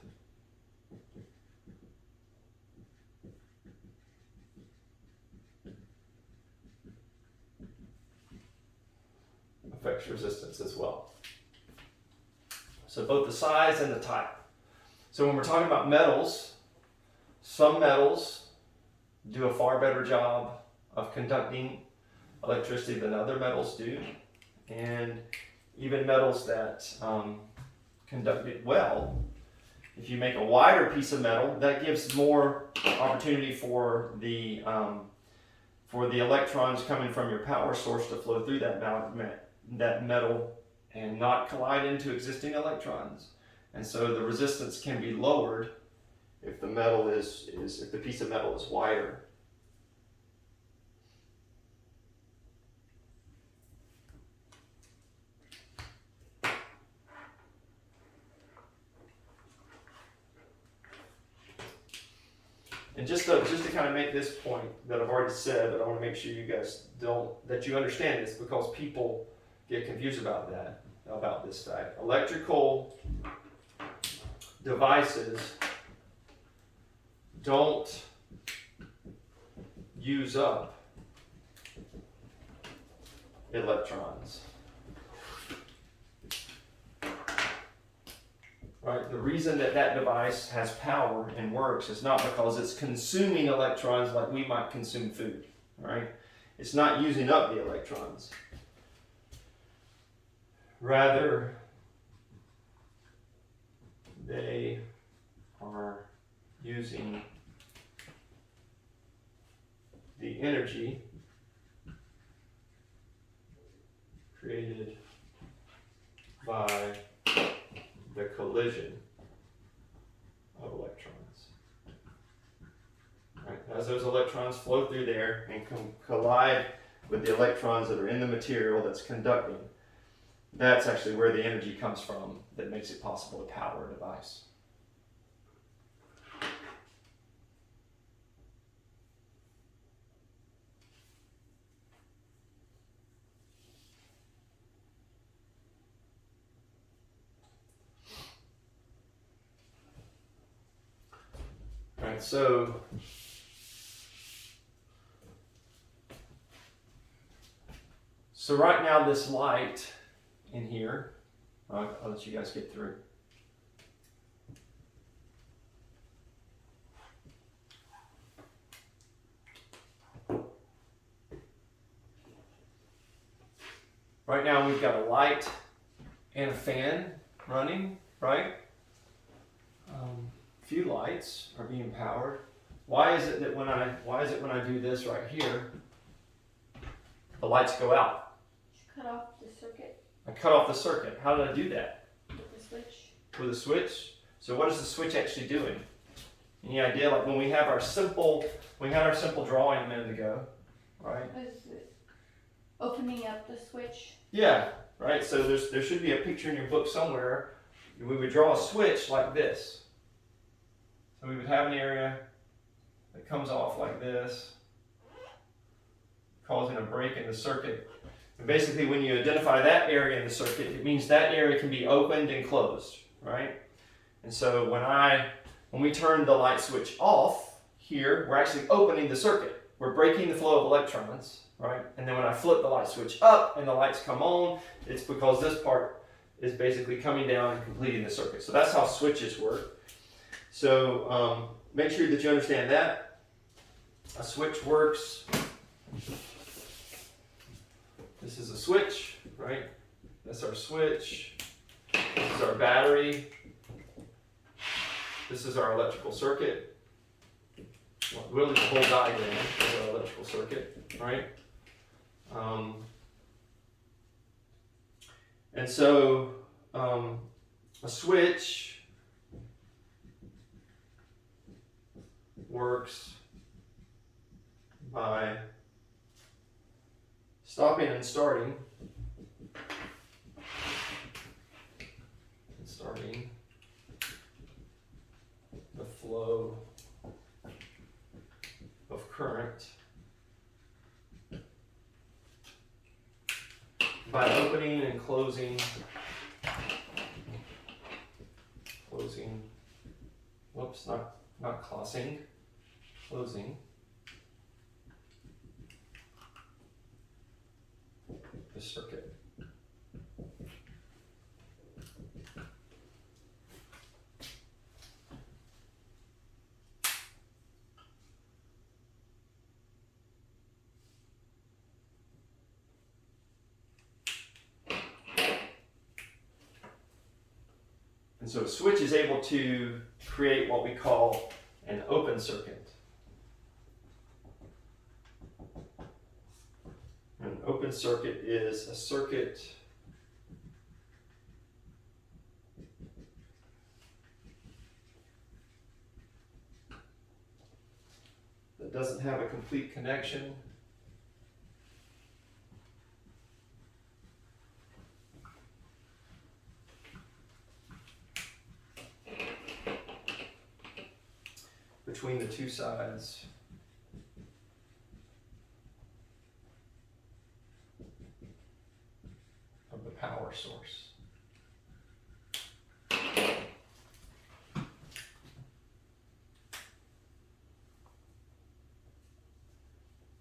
affects resistance as well. So both the size and the type. So when we're talking about metals, some metals do a far better job of conducting electricity than other metals do. And even metals that conduct it well, if you make a wider piece of metal, that gives more opportunity for the electrons coming from your power source to flow through that metal and not collide into existing electrons. And so the resistance can be lowered if the metal if the piece of metal is wider. And just to kind of make this point that I've already said, but I want to make sure you guys that you understand this, because people get confused about this fact. Electrical devices don't use up electrons. Right? The reason that device has power and works is not because it's consuming electrons like we might consume food. Right? It's not using up the electrons. Rather, they are using the energy created by the collision of electrons. Right? As those electrons flow through there and collide with the electrons that are in the material that's conducting, that's actually where the energy comes from that makes it possible to power a device. All right, so right now this light in here, I'll let you guys get through. Right now we've got a light and a fan running, right? Few lights are being powered. Why is it when I do this right here, the lights go out? Cut off the circuit I cut off the circuit. How did I do that? with the switch. With a switch. So what is the switch actually doing? Any idea? Like when we had our simple drawing a minute ago, right? Is it opening up the switch? Yeah, right. So there should be a picture in your book somewhere. We would draw a switch like this. So we would have an area that comes off like this, causing a break in the circuit. And basically when you identify that area in the circuit, it means that area can be opened and closed, right? And so when we turn the light switch off here, we're actually opening the circuit. We're breaking the flow of electrons, right? And then when I flip the light switch up and the lights come on, it's because this part is basically coming down and completing the circuit. So that's how switches work. So make sure that you understand that. A switch works. This is a switch, right? That's our switch. This is our battery. This is our electrical circuit. Well, really the whole diagram is our electrical circuit, right? And so a switch works by stopping and starting the flow of current by opening and closing, whoops, not closing, closing the circuit. And so a switch is able to create what we call an open circuit. An open circuit is a circuit that doesn't have a complete connection between the two sides of the power source.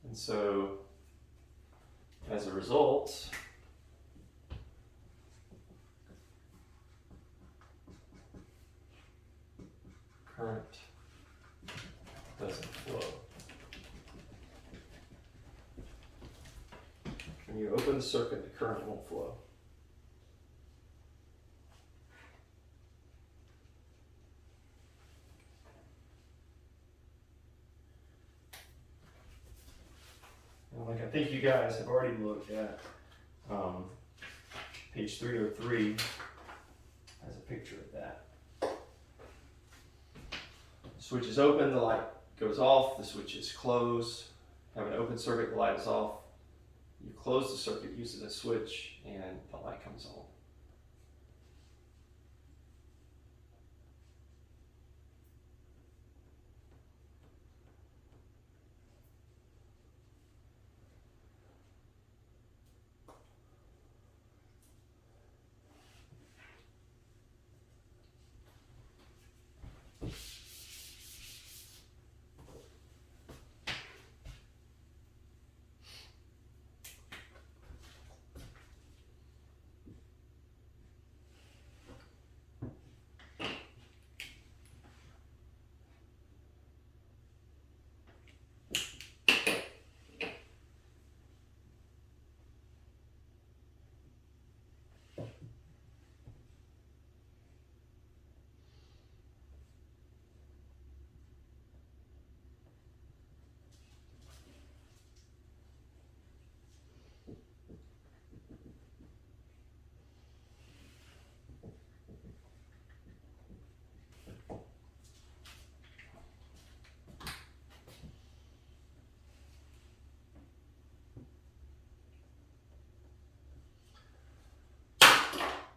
And so, as a result, current doesn't flow. When you open the circuit, the current won't flow. And like I think you guys have already looked at page 303 has a picture of that. Switch is open, the light goes off, the switch is closed. Have an open circuit, the light is off. You close the circuit using a switch and the light comes on.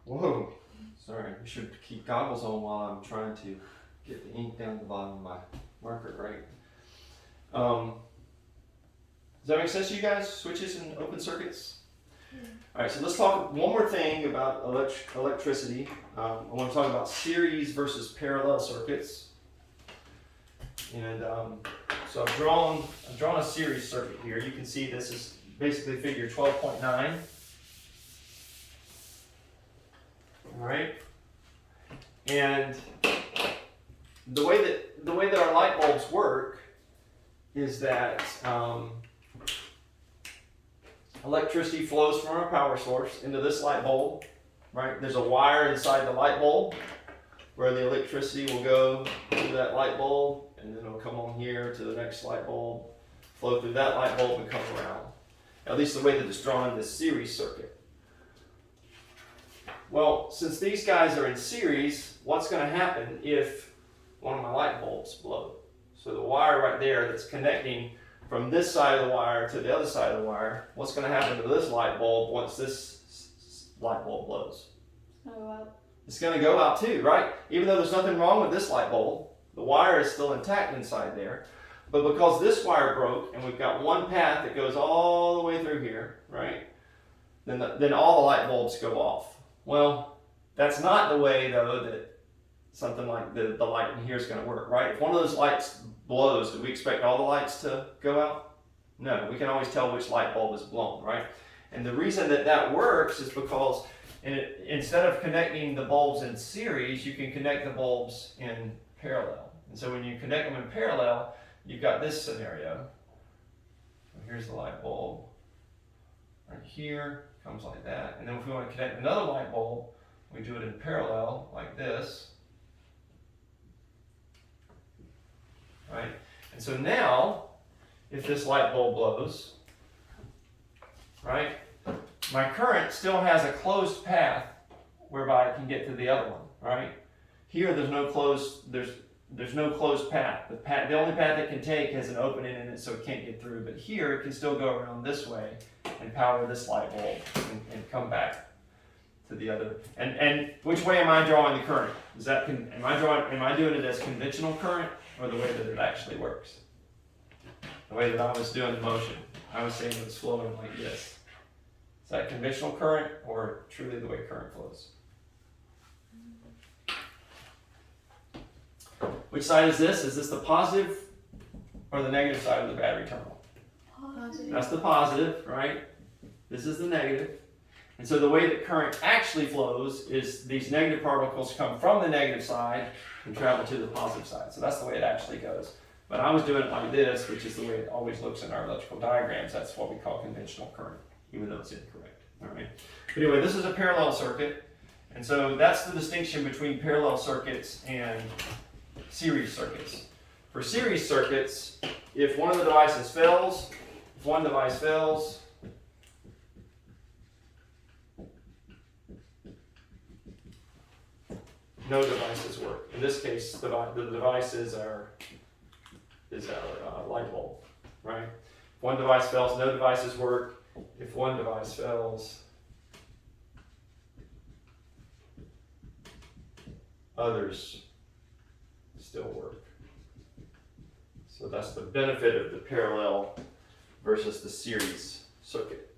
Whoa, sorry, I should keep goggles on while I'm trying to get the ink down the bottom of my marker, right? Does that make sense to you guys? Switches and open circuits? All right, so let's talk one more thing about electricity. I want to talk about series versus parallel circuits. And so I've drawn a series circuit here. You can see this is basically figure 12.9. All right, and the way that our light bulbs work is that electricity flows from our power source into this light bulb. Right, there's a wire inside the light bulb where the electricity will go to that light bulb, and then it'll come on here to the next light bulb, flow through that light bulb, and come around. At least the way that it's drawn in this series circuit. Well, since these guys are in series, what's going to happen if one of my light bulbs blow? So the wire right there that's connecting from this side of the wire to the other side of the wire, what's going to happen to this light bulb once this light bulb blows? It's going to go out too, right? Even though there's nothing wrong with this light bulb, the wire is still intact inside there. But because this wire broke and we've got one path that goes all the way through here, right? Then all the light bulbs go off. Well, that's not the way, though, that something like the light in here is going to work, right? If one of those lights blows, do we expect all the lights to go out? No, we can always tell which light bulb is blown, right? And the reason that works is because instead of connecting the bulbs in series, you can connect the bulbs in parallel. And so when you connect them in parallel, you've got this scenario. So here's the light bulb right here. Comes like that, and then if we want to connect another light bulb, we do it in parallel like this, right? And so now, if this light bulb blows, right, my current still has a closed path whereby I can get to the other one, right? Here, there's no closed path. The only path it can take has an opening in it, so it can't get through. But here, it can still go around this way and power this light bulb and come back to the other. And which way am I drawing the current? Is that am I doing it as conventional current or the way that it actually works? The way that I was doing the motion, I was saying it was flowing like this. Is that conventional current or truly the way current flows? Which side is this? Is this the positive or the negative side of the battery terminal? Positive. That's the positive, right? This is the negative. And so the way that current actually flows is these negative particles come from the negative side and travel to the positive side. So that's the way it actually goes. But I was doing it like this, which is the way it always looks in our electrical diagrams. That's what we call conventional current, even though it's incorrect. All right. But anyway, this is a parallel circuit. And so that's the distinction between parallel circuits and series circuits. For series circuits, if one of the devices fails, no devices work. In this case, the device is our light bulb, right? If one device fails, no devices work. If one device fails, others still work. So that's the benefit of the parallel versus the series circuit.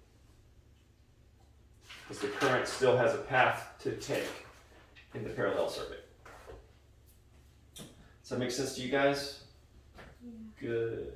Because the current still has a path to take in the parallel circuit. Does that make sense to you guys? Yeah. Good.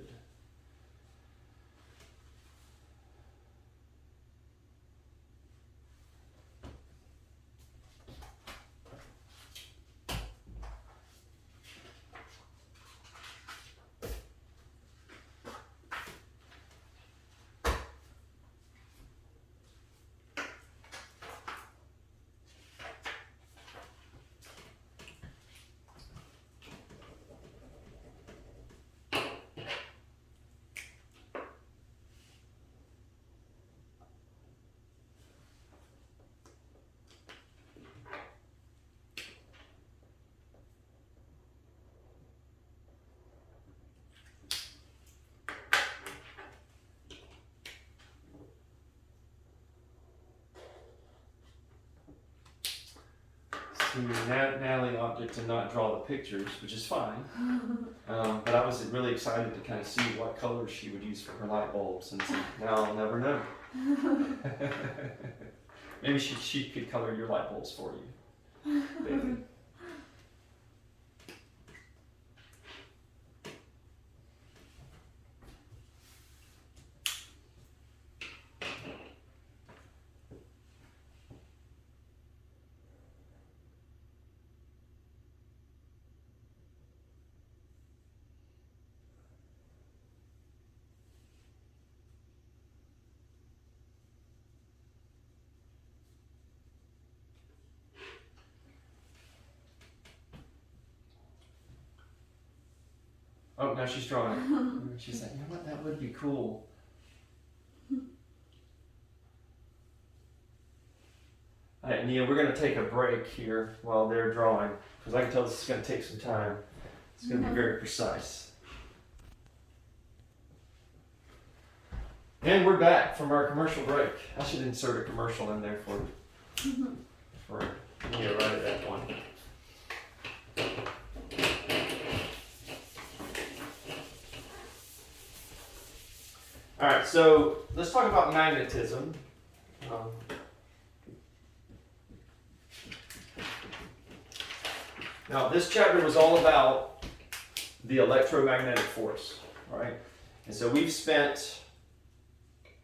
Natalie opted to not draw the pictures, which is fine. But I was really excited to kind of see what colors she would use for her light bulbs, and so now I'll never know. Maybe she could color your light bulbs for you, baby. Oh, now she's drawing. She's like, you know what, that would be cool. All right, Nia, we're going to take a break here while they're drawing, because I can tell this is going to take some time. It's going to be very precise. And we're back from our commercial break. I should insert a commercial in there for Nia right at that point. All right, so let's talk about magnetism. Now, this chapter was all about the electromagnetic force, right? And so we've spent,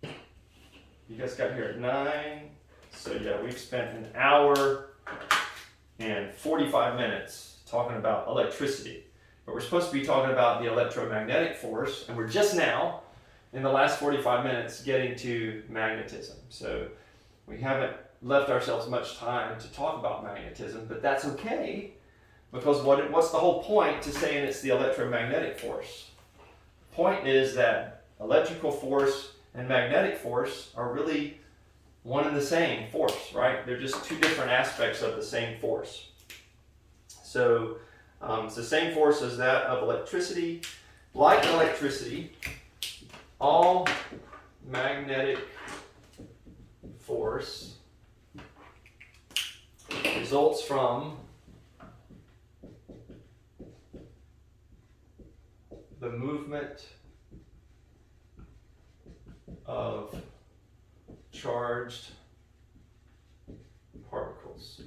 you guys got here at 9, so yeah, we've spent an hour and 45 minutes talking about electricity. But we're supposed to be talking about the electromagnetic force, and we're just now, in the last 45 minutes, getting to magnetism. So we haven't left ourselves much time to talk about magnetism, but that's okay, because what's the whole point to saying it's the electromagnetic force? The point is that electrical force and magnetic force are really one and the same force, right? They're just two different aspects of the same force. So it's the same force as that of electricity. Like electricity, all magnetic force results from the movement of charged particles.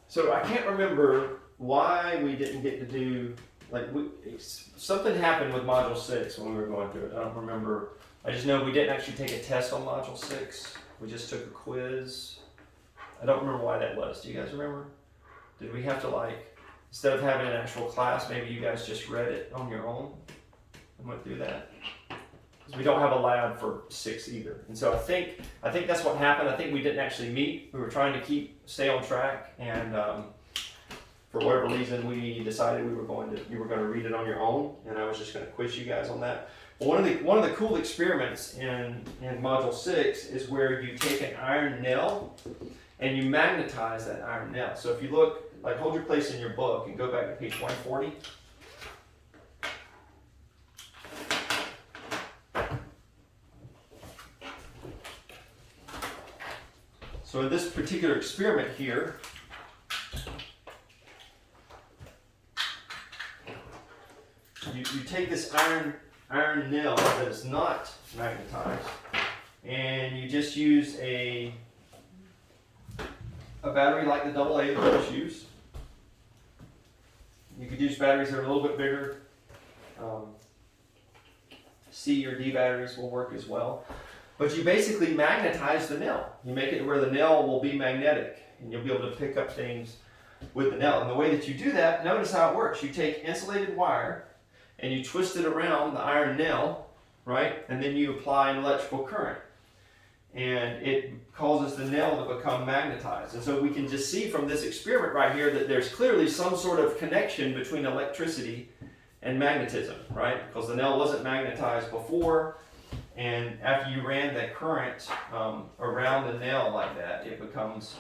So I can't remember why we didn't get to do, something happened with Module 6 when we were going through it. I don't remember. I just know we didn't actually take a test on Module 6. We just took a quiz. I don't remember why that was. Do you guys remember? Did we have to instead of having an actual class, maybe you guys just read it on your own and went through that? Because we don't have a lab for 6 either. And so I think that's what happened. I think we didn't actually meet. We were trying to stay on track, and for whatever reason, we decided you were going to read it on your own, and I was just going to quiz you guys on that. But one of the cool experiments in Module 6 is where you take an iron nail and you magnetize that iron nail. So if you look, hold your place in your book and go back to page 140. So in this particular experiment here, you take this iron nail that is not magnetized, and you just use a battery like the AA that we just use. You could use batteries that are a little bit bigger. C or D batteries will work as well. But you basically magnetize the nail. You make it where the nail will be magnetic, and you'll be able to pick up things with the nail. And the way that you do that, notice how it works. You take insulated wire and you twist it around the iron nail, right? And then you apply an electrical current. And it causes the nail to become magnetized. And so we can just see from this experiment right here that there's clearly some sort of connection between electricity and magnetism, right? Because the nail wasn't magnetized before. And after you ran that current around the nail like that, it becomes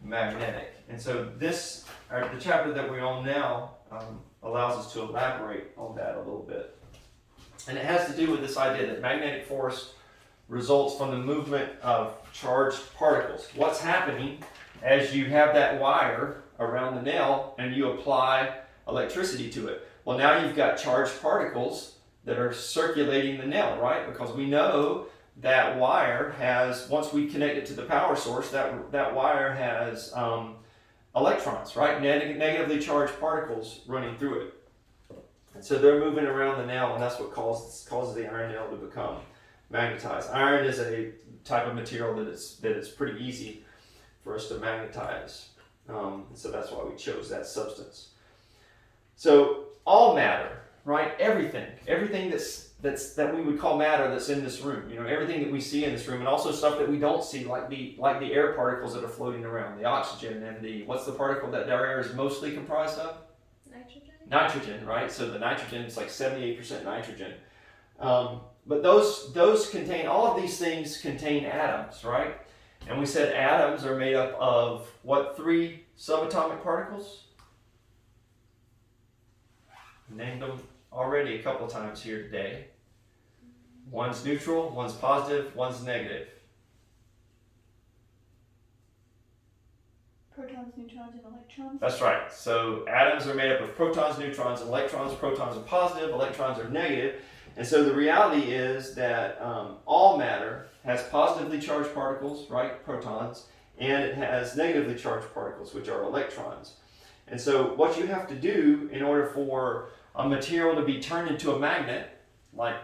magnetic. And so the chapter that we're on now allows us to elaborate on that a little bit. And it has to do with this idea that magnetic force results from the movement of charged particles. What's happening as you have that wire around the nail and you apply electricity to it? Well, now you've got charged particles that are circulating the nail, right? Because we know that wire has, once we connect it to the power source, that wire has electrons, right? Negatively charged particles running through it. And so they're moving around the nail, and that's what causes the iron nail to become magnetized. Iron is a type of material that it's pretty easy for us to magnetize. So that's why we chose that substance. So all matter, right? Everything that we would call matter that's in this room. Everything that we see in this room, and also stuff that we don't see, like the air particles that are floating around, the oxygen and what's the particle that our air is mostly comprised of? Nitrogen, right? So the nitrogen is like 78% nitrogen. But those contain, all of these things contain atoms, right? And we said atoms are made up of what 3 subatomic particles? Named them already a couple times here today. One's neutral, one's positive, one's negative. Protons, neutrons, and electrons. That's right. So atoms are made up of protons, neutrons, and electrons. Protons are positive, electrons are negative. And so the reality is that all matter has positively charged particles, right, protons, and it has negatively charged particles, which are electrons. And so what you have to do in order for a material to be turned into a magnet, like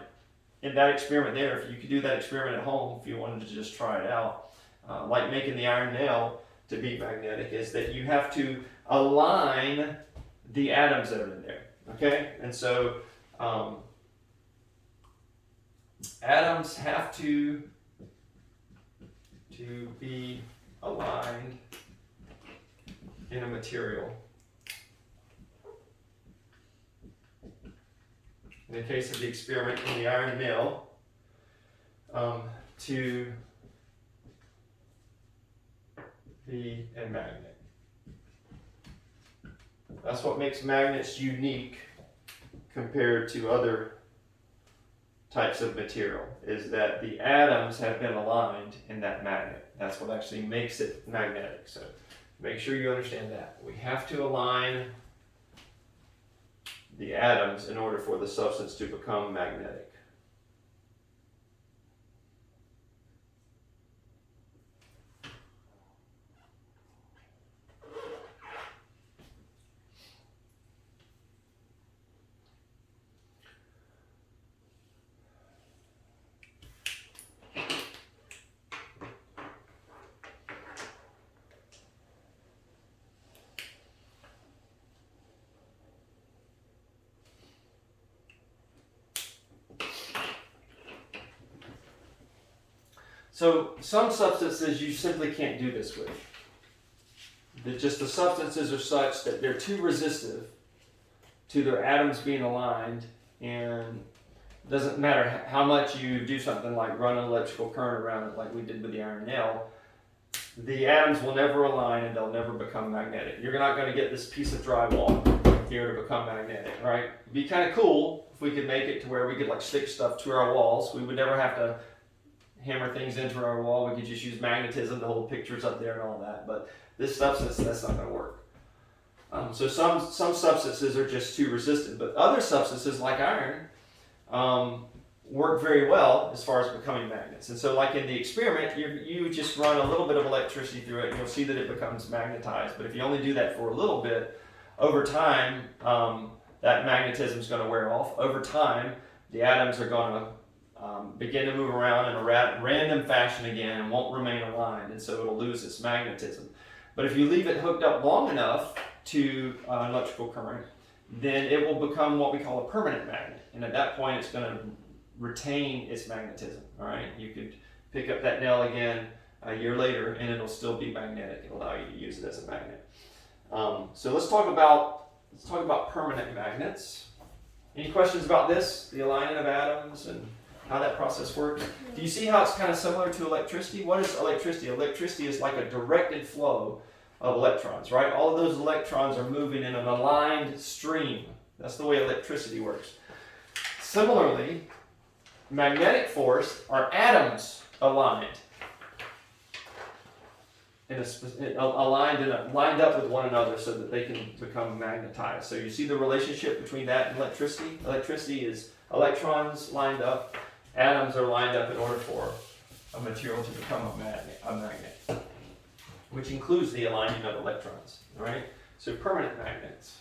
in that experiment there, if you could do that experiment at home, if you wanted to just try it out, like making the iron nail to be magnetic, is that you have to align the atoms that are in there, okay? And so atoms have to to be aligned in a material. In the case of the experiment in the iron mill, to be a magnet. That's what makes magnets unique compared to other types of material, is that the atoms have been aligned in that magnet. That's what actually makes it magnetic. So make sure you understand that. We have to align the atoms in order for the substance to become magnetic. So some substances you simply can't do this with. Just the substances are such that they're too resistive to their atoms being aligned, and it doesn't matter how much you do something like run an electrical current around it like we did with the iron nail, the atoms will never align and they'll never become magnetic. You're not going to get this piece of drywall here to become magnetic, right? It'd be kind of cool if we could make it to where we could like stick stuff to our walls. We would never have to hammer things into our wall. We could just use magnetism to hold pictures up there and all that. But this substance, that's not going to work. So some substances are just too resistant, but other substances like iron work very well as far as becoming magnets. And so like in the experiment, you just run a little bit of electricity through it and you'll see that it becomes magnetized. But if you only do that for a little bit, over time, that magnetism is going to wear off. Over time, the atoms are going to begin to move around in a random fashion again and won't remain aligned, and so it'll lose its magnetism. But if you leave it hooked up long enough to an electrical current, then it will become what we call a permanent magnet, and at that point it's going to retain its magnetism. All right, you could pick up that nail again a year later and it'll still be magnetic. It'll allow you to use it as a magnet. So let's talk about permanent magnets. Any questions about this, the aligning of atoms and how that process works? Do you see how it's kind of similar to electricity? What is electricity? Electricity is like a directed flow of electrons, right? All of those electrons are moving in an aligned stream. That's the way electricity works. Similarly, magnetic force are atoms aligned lined up with one another so that they can become magnetized. So you see the relationship between that and electricity? Electricity is electrons lined up, atoms are lined up in order for a material to become a magnet, which includes the aligning of electrons, all right? So permanent magnets.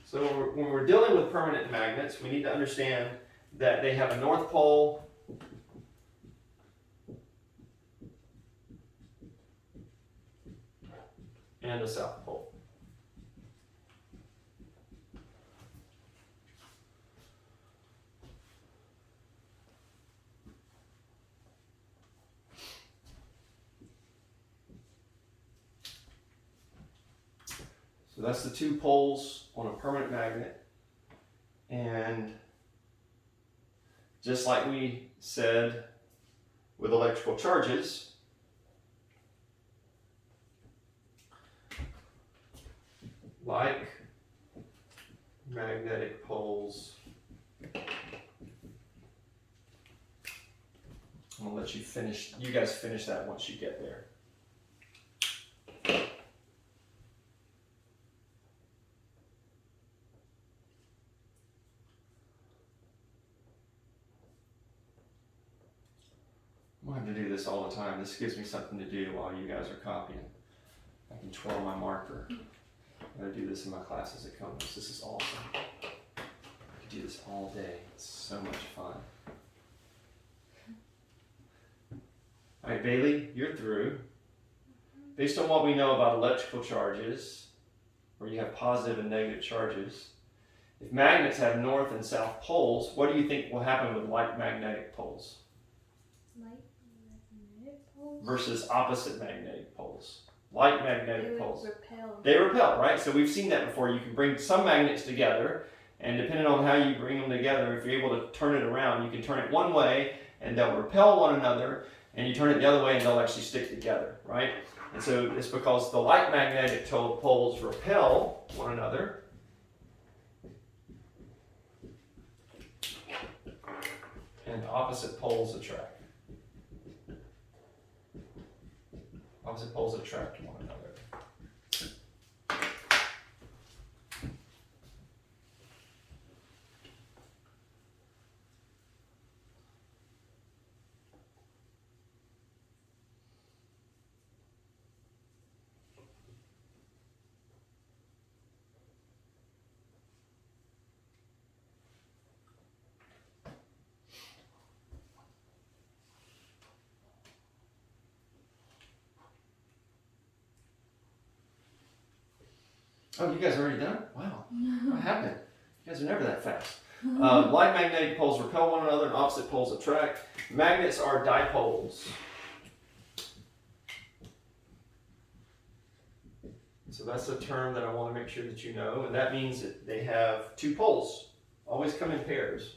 So when we're dealing with permanent magnets, we need to understand that they have a north pole and a south pole. So that's the two poles on a permanent magnet. And just like we said with electrical charges, like magnetic poles, I'm gonna let you guys finish that once you get there. I'm gonna have to do this all the time. This gives me something to do while you guys are copying. I can twirl my marker. I'm going to do this in my classes at Comus. This is awesome. I could do this all day. It's so much fun. All right, Bailey, you're through. Based on what we know about electrical charges, where you have positive and negative charges, If magnets have north and south poles, what do you think will happen with like magnetic poles Light magnetic poles. versus opposite magnetic poles? Like magnetic They poles. would repel. They repel, right? So we've seen that before. You can bring some magnets together, and depending on how you bring them together, if you're able to turn it around, you can turn it one way and they'll repel one another, and you turn it the other way and they'll actually stick together, right? And so it's because the like magnetic poles repel one another, and opposite poles attract. Opposite poles attract one another. Oh, you guys are already done? Wow. What happened? You guys are never that fast. Like magnetic poles repel one another and opposite poles attract. Magnets are dipoles. So that's a term that I want to make sure that you know, and that means that they have two poles. Always come in pairs.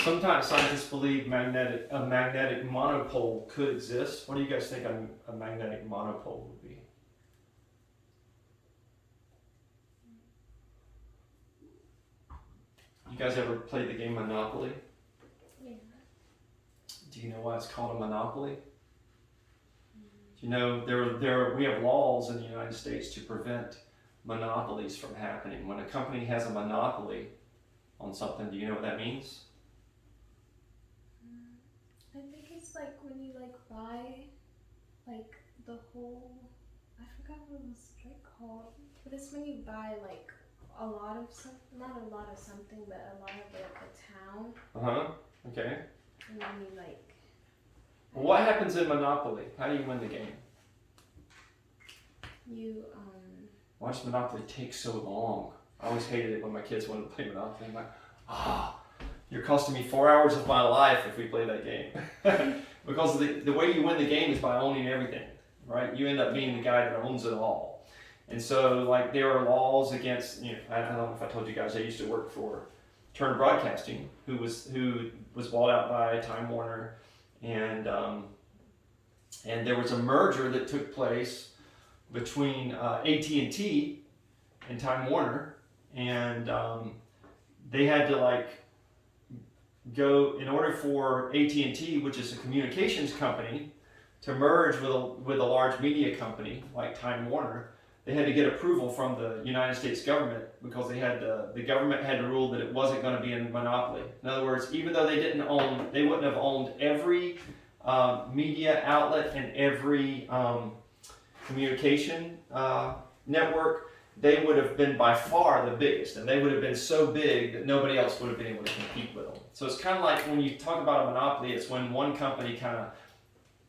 Sometimes scientists believe a magnetic monopole could exist. What do you guys think a magnetic monopole would be? You guys ever played the game Monopoly? Yeah. Do you know why it's called a monopoly? Do you know we have laws in the United States to prevent monopolies from happening. When a company has a monopoly on something, do you know what that means? I think it's like when you like buy like the whole, I forgot what it was like called, but it's when you buy like a lot of some, not a lot of something, but a lot of like a town, Okay. and then you like. Well, what happens in Monopoly? How do you win the game? You Why does Monopoly take so long? I always hated it when my kids wanted to play Monopoly. I'm like, you're costing me 4 hours of my life if we play that game. Because the way you win the game is by owning everything, right? You end up being the guy that owns it all. And so, like, there are laws against, I don't know if I told you guys, I used to work for Turner Broadcasting, who was bought out by Time Warner, and there was a merger that took place between AT&T and Time Warner, and they had to go, in order for AT&T, which is a communications company, to merge with a large media company like Time Warner. They had to get approval from the United States government because the government had to rule that it wasn't going to be a monopoly. In other words, even though they wouldn't have owned every media outlet and every communication network, they would have been by far the biggest, and they would have been so big that nobody else would have been able to compete with them. So it's kind of like when you talk about a monopoly, it's when one company kind of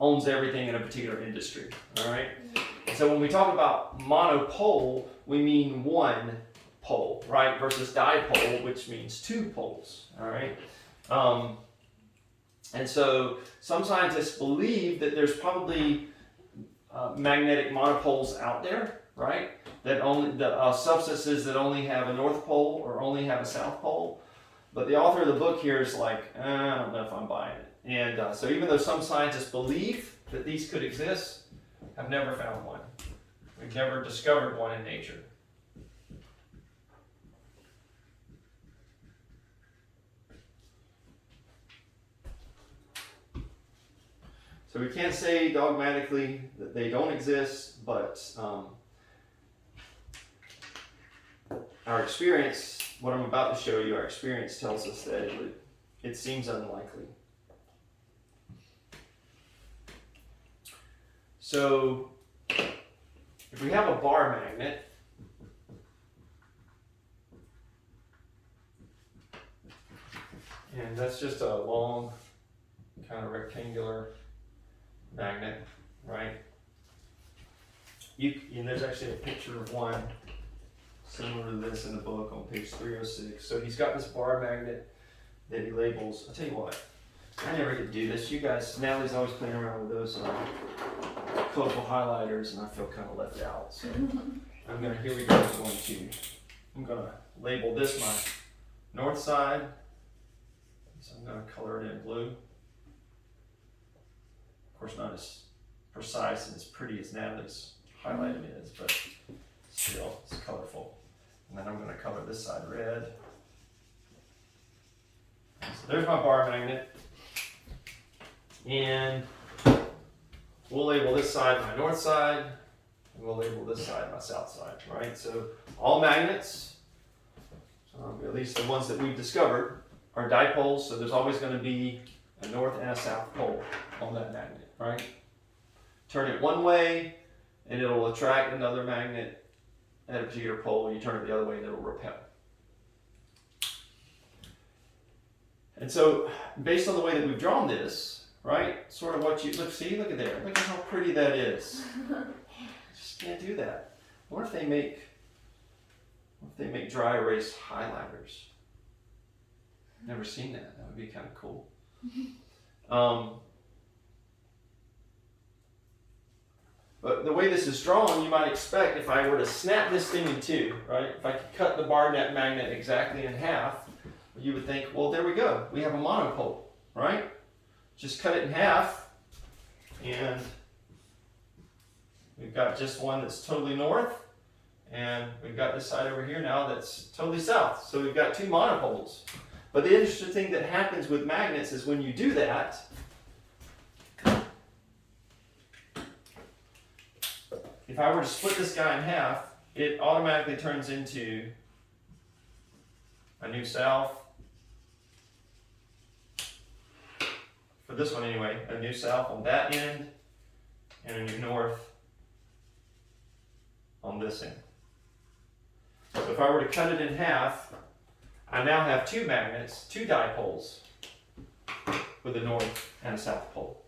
owns everything in a particular industry, all right? So when we talk about monopole, we mean one pole, right? Versus dipole, which means two poles, all right? And so some scientists believe that there's probably magnetic monopoles out there, right? That only the substances that only have a north pole or only have a south pole. But the author of the book here is like, I don't know if I'm buying it. And so even though some scientists believe that these could exist, I've never found one. We've never discovered one in nature. So we can't say dogmatically that they don't exist, but our experience, what I'm about to show you, our experience tells us that it seems unlikely. So if we have a bar magnet, and that's just a long kind of rectangular magnet, right? And there's actually a picture of one similar to this in the book on page 306. So he's got this bar magnet that he labels. I'll tell you what, I never get to do this. You guys, Natalie's always playing around with those colorful highlighters, and I feel kind of left out. So here we go. I'm gonna label this my north side. So I'm gonna color it in blue. Of course, not as precise and as pretty as Natalie's highlighting is, but still, it's colorful. And then I'm going to color this side red. So there's my bar magnet. And we'll label this side my north side, and we'll label this side my south side, right? So all magnets, at least the ones that we've discovered, are dipoles, so there's always going to be a north and a south pole on that magnet, right? Turn it one way, and it'll attract another magnet at a particular pole. You turn it the other way, and it'll repel. And so, based on the way that we've drawn this, right, sort of what you look at there. Look at how pretty that is. Just can't do that. What if they make dry erase highlighters? Never seen that. That would be kind of cool. But the way this is drawn, you might expect if I were to snap this thing in two, right? If I could cut the bar net magnet exactly in half, you would think, well, there we go. We have a monopole, right? Just cut it in half, and we've got just one that's totally north, and we've got this side over here now that's totally south. So we've got two monopoles. But the interesting thing that happens with magnets is when you do that, if I were to split this guy in half, it automatically turns into a new south. For this one anyway, a new south on that end, and a new north on this end. So if I were to cut it in half, I now have two magnets, two dipoles, with a north and a south pole.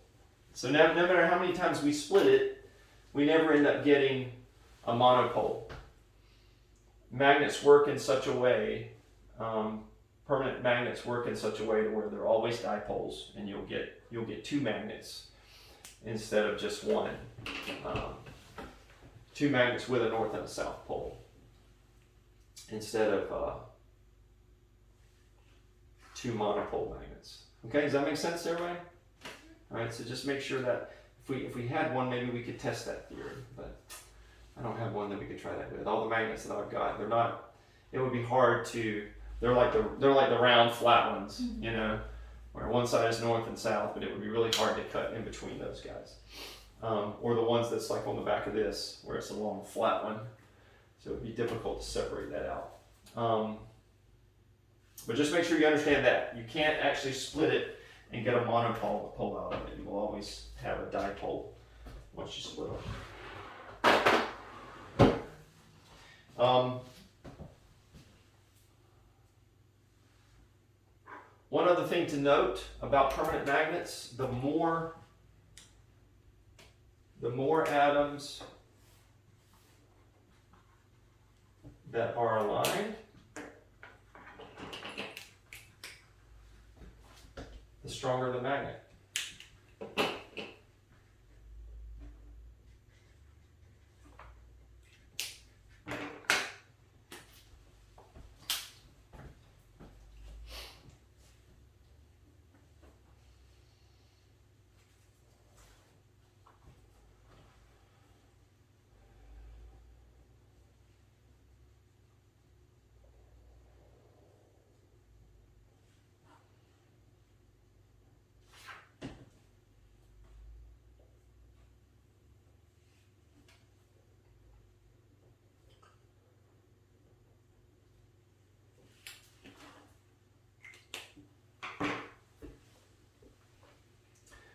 So no matter how many times we split it, we never end up getting a monopole. Magnets work in such a way, permanent magnets work in such a way to where they're always dipoles, and you'll get two magnets instead of just one. Two magnets with a north and a south pole instead of two monopole magnets. Okay, does that make sense to everybody? All right, so just make sure that if we had one, maybe we could test that theory, but I don't have one that we could try that with. All the magnets that I've got, they're not. It would be hard to. They're like the round flat ones, you know, where one side is north and south, but it would be really hard to cut in between those guys. Or the ones that's like on the back of this, where it's a long flat one, so it would be difficult to separate that out. But just make sure you understand that you can't actually split it and get a monopole out of it. You will always have a dipole once you split them. One other thing to note about permanent magnets, the more atoms that are aligned, the stronger the magnet.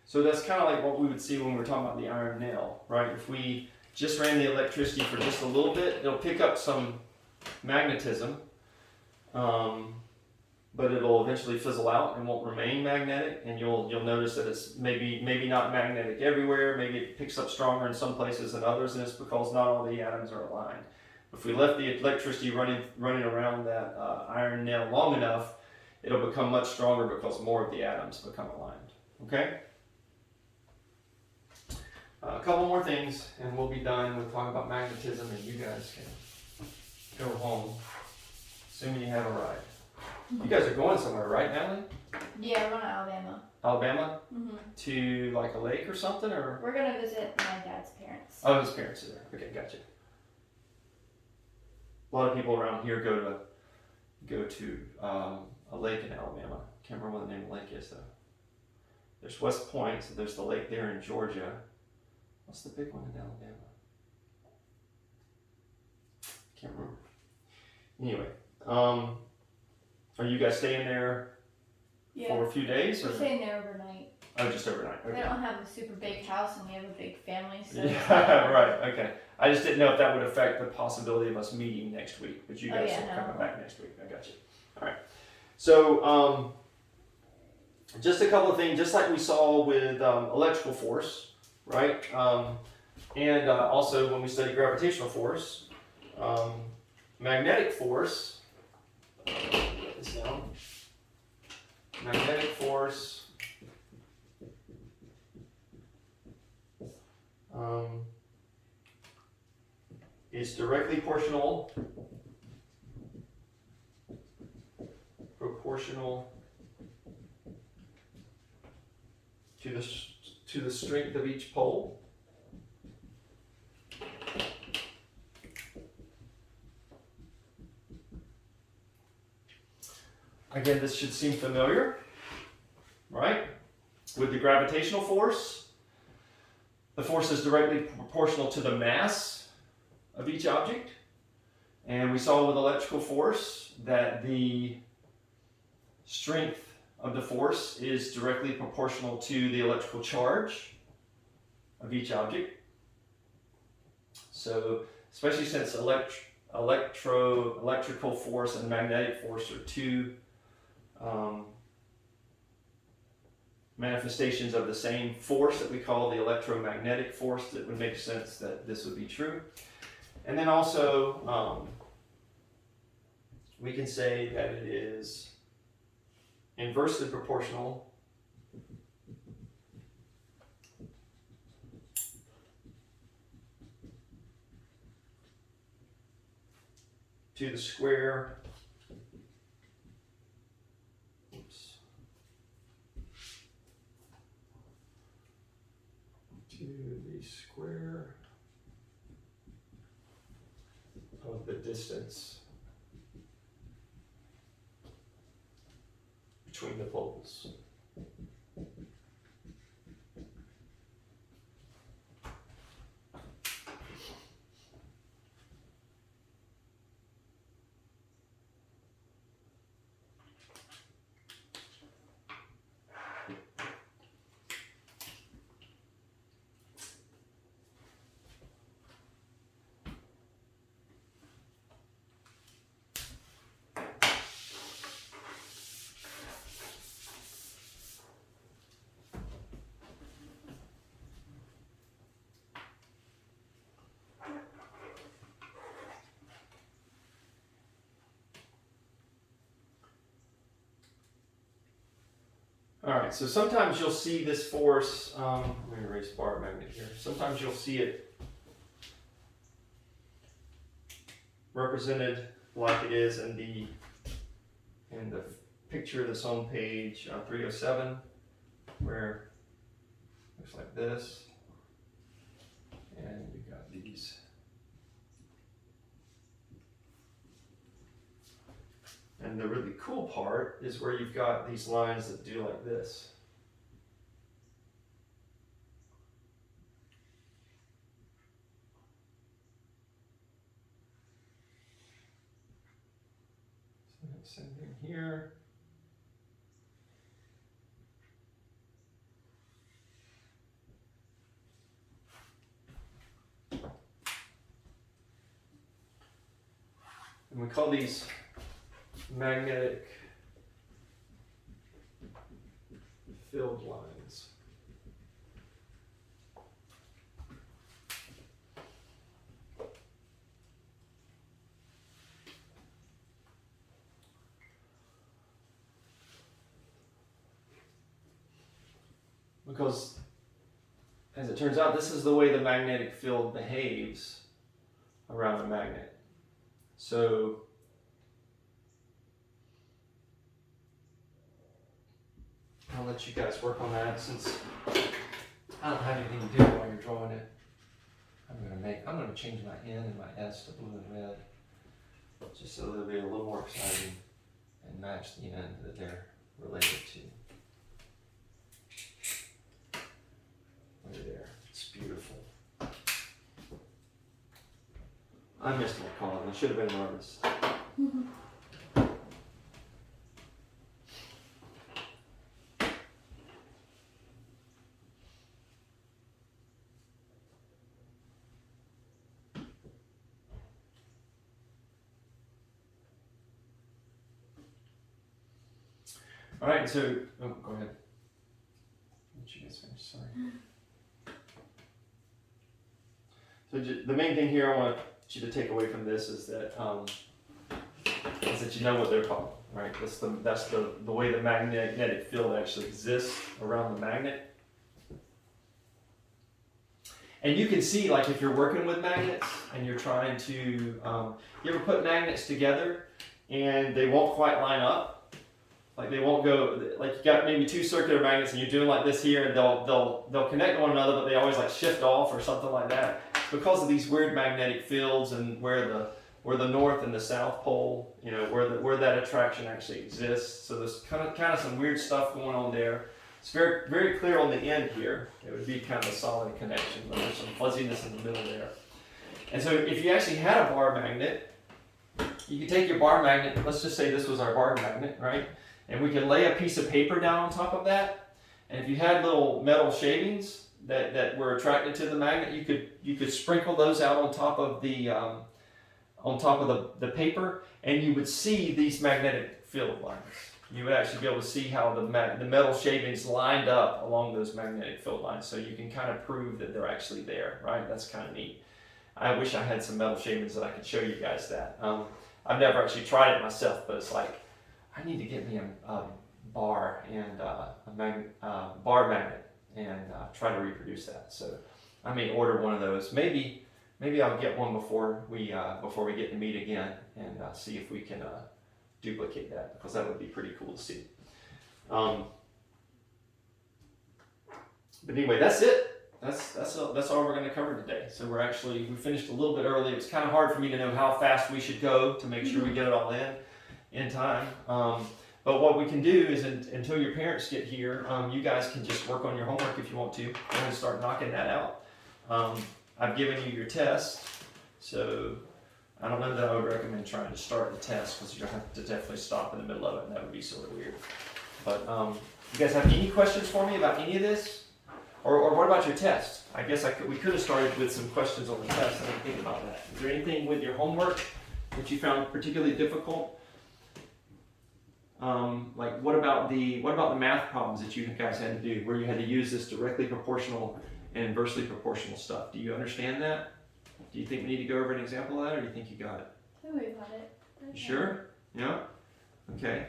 So that's kind of like what we would see when we're talking about the iron nail, right? If we just ran the electricity for just a little bit, it'll pick up some magnetism, but it'll eventually fizzle out and won't remain magnetic. And you'll notice that it's maybe not magnetic everywhere. Maybe it picks up stronger in some places than others, and it's because not all the atoms are aligned. If we left the electricity running around that iron nail long enough, it'll become much stronger because more of the atoms become aligned. Okay? A couple more things, and we'll be done with talking about magnetism, and you guys can go home, assuming you have a ride. You guys are going somewhere, right, Natalie? Yeah, we're going to Alabama. Alabama? Mm-hmm. To like a lake or something, or? We're going to visit my dad's parents. Oh, his parents are there. Okay, gotcha. A lot of people around here go to a lake in Alabama. Can't remember what the name of the lake is though. There's West Point, so there's the lake there in Georgia. What's the big one in Alabama? Can't remember. Anyway, are you guys staying there for a few days? We're Or? staying there overnight. Oh, just overnight. Okay. We don't have a super big house and we have a big family, so Yeah, right. Okay. I just didn't know if that would affect the possibility of us meeting next week, but you guys are coming back next week. I got you. All right. So, just a couple of things, just like we saw with electrical force. Right? And also when we study gravitational force, magnetic force, write this down. Magnetic force is directly proportional to the strength of each pole. Again, this should seem familiar, right? With the gravitational force, the force is directly proportional to the mass of each object. And we saw with electrical force that the strength of the force is directly proportional to the electrical charge of each object. So, especially since electrical force and magnetic force are two manifestations of the same force that we call the electromagnetic force, it would make sense that this would be true. And then also, we can say that it is inversely proportional to the square of the distance between the poles. All right, so sometimes you'll see this force, let me erase bar magnet here. Sometimes you'll see it represented like it is in the picture that's on page 307, where it looks like this, and you've got these. And the really cool part is where you've got these lines that do like this. So same thing here. And we call these magnetic field lines. Because, as it turns out, this is the way the magnetic field behaves around a magnet. So, I'll let you guys work on that since I don't have anything to do while you're drawing it. I'm gonna change my N and my S to blue and red, just so they'll be a little more exciting and match the end that they're related to. Look there, it's beautiful. I missed my calling. I should have been an artist. All right, so go ahead. Let you guys finish. Sorry. So the main thing here I want you to take away from this is that you know what they're called, right? That's the way the magnetic field actually exists around the magnet. And you can see, like, if you're working with magnets and you're trying to, you ever put magnets together and they won't quite line up? Like they won't go, like you got maybe two circular magnets and you're doing like this here and they'll connect to one another, but they always like shift off or something like that. Because of these weird magnetic fields and where the north and the south pole, you know, where that attraction actually exists. So there's kind of some weird stuff going on there. It's very, very clear on the end here. It would be kind of a solid connection, but there's some fuzziness in the middle there. And so if you actually had a bar magnet, you could take your bar magnet, let's just say this was our bar magnet, right? And we can lay a piece of paper down on top of that. And if you had little metal shavings that were attracted to the magnet, you could sprinkle those out on top of the paper, and you would see these magnetic field lines. You would actually be able to see how the metal shavings lined up along those magnetic field lines. So you can kind of prove that they're actually there, right? That's kind of neat. I wish I had some metal shavings that I could show you guys that. I've never actually tried it myself, but it's like, I need to get me a bar and bar magnet and try to reproduce that. So I may order one of those. Maybe I'll get one before we get to meet again and see if we can duplicate that, because that would be pretty cool to see. But anyway, that's it. That's all we're going to cover today. So we finished a little bit early. It was kind of hard for me to know how fast we should go to make sure we get it all in time. But what we can do is until your parents get here, you guys can just work on your homework if you want to. Go ahead and start knocking that out. I've given you your test, so I don't know that I would recommend trying to start the test, because you're going to have to definitely stop in the middle of it, and that would be sort of weird. But you guys have any questions for me about any of this? Or what about your test? I guess we could have started with some questions on the test. I didn't think about that. Is there anything with your homework that you found particularly difficult? Like what about the math problems that you guys had to do, where you had to use this directly proportional and inversely proportional stuff? Do you understand that? Do you think we need to go over an example of that, or do you think you got it? I think we got it. You sure? Yeah? Okay.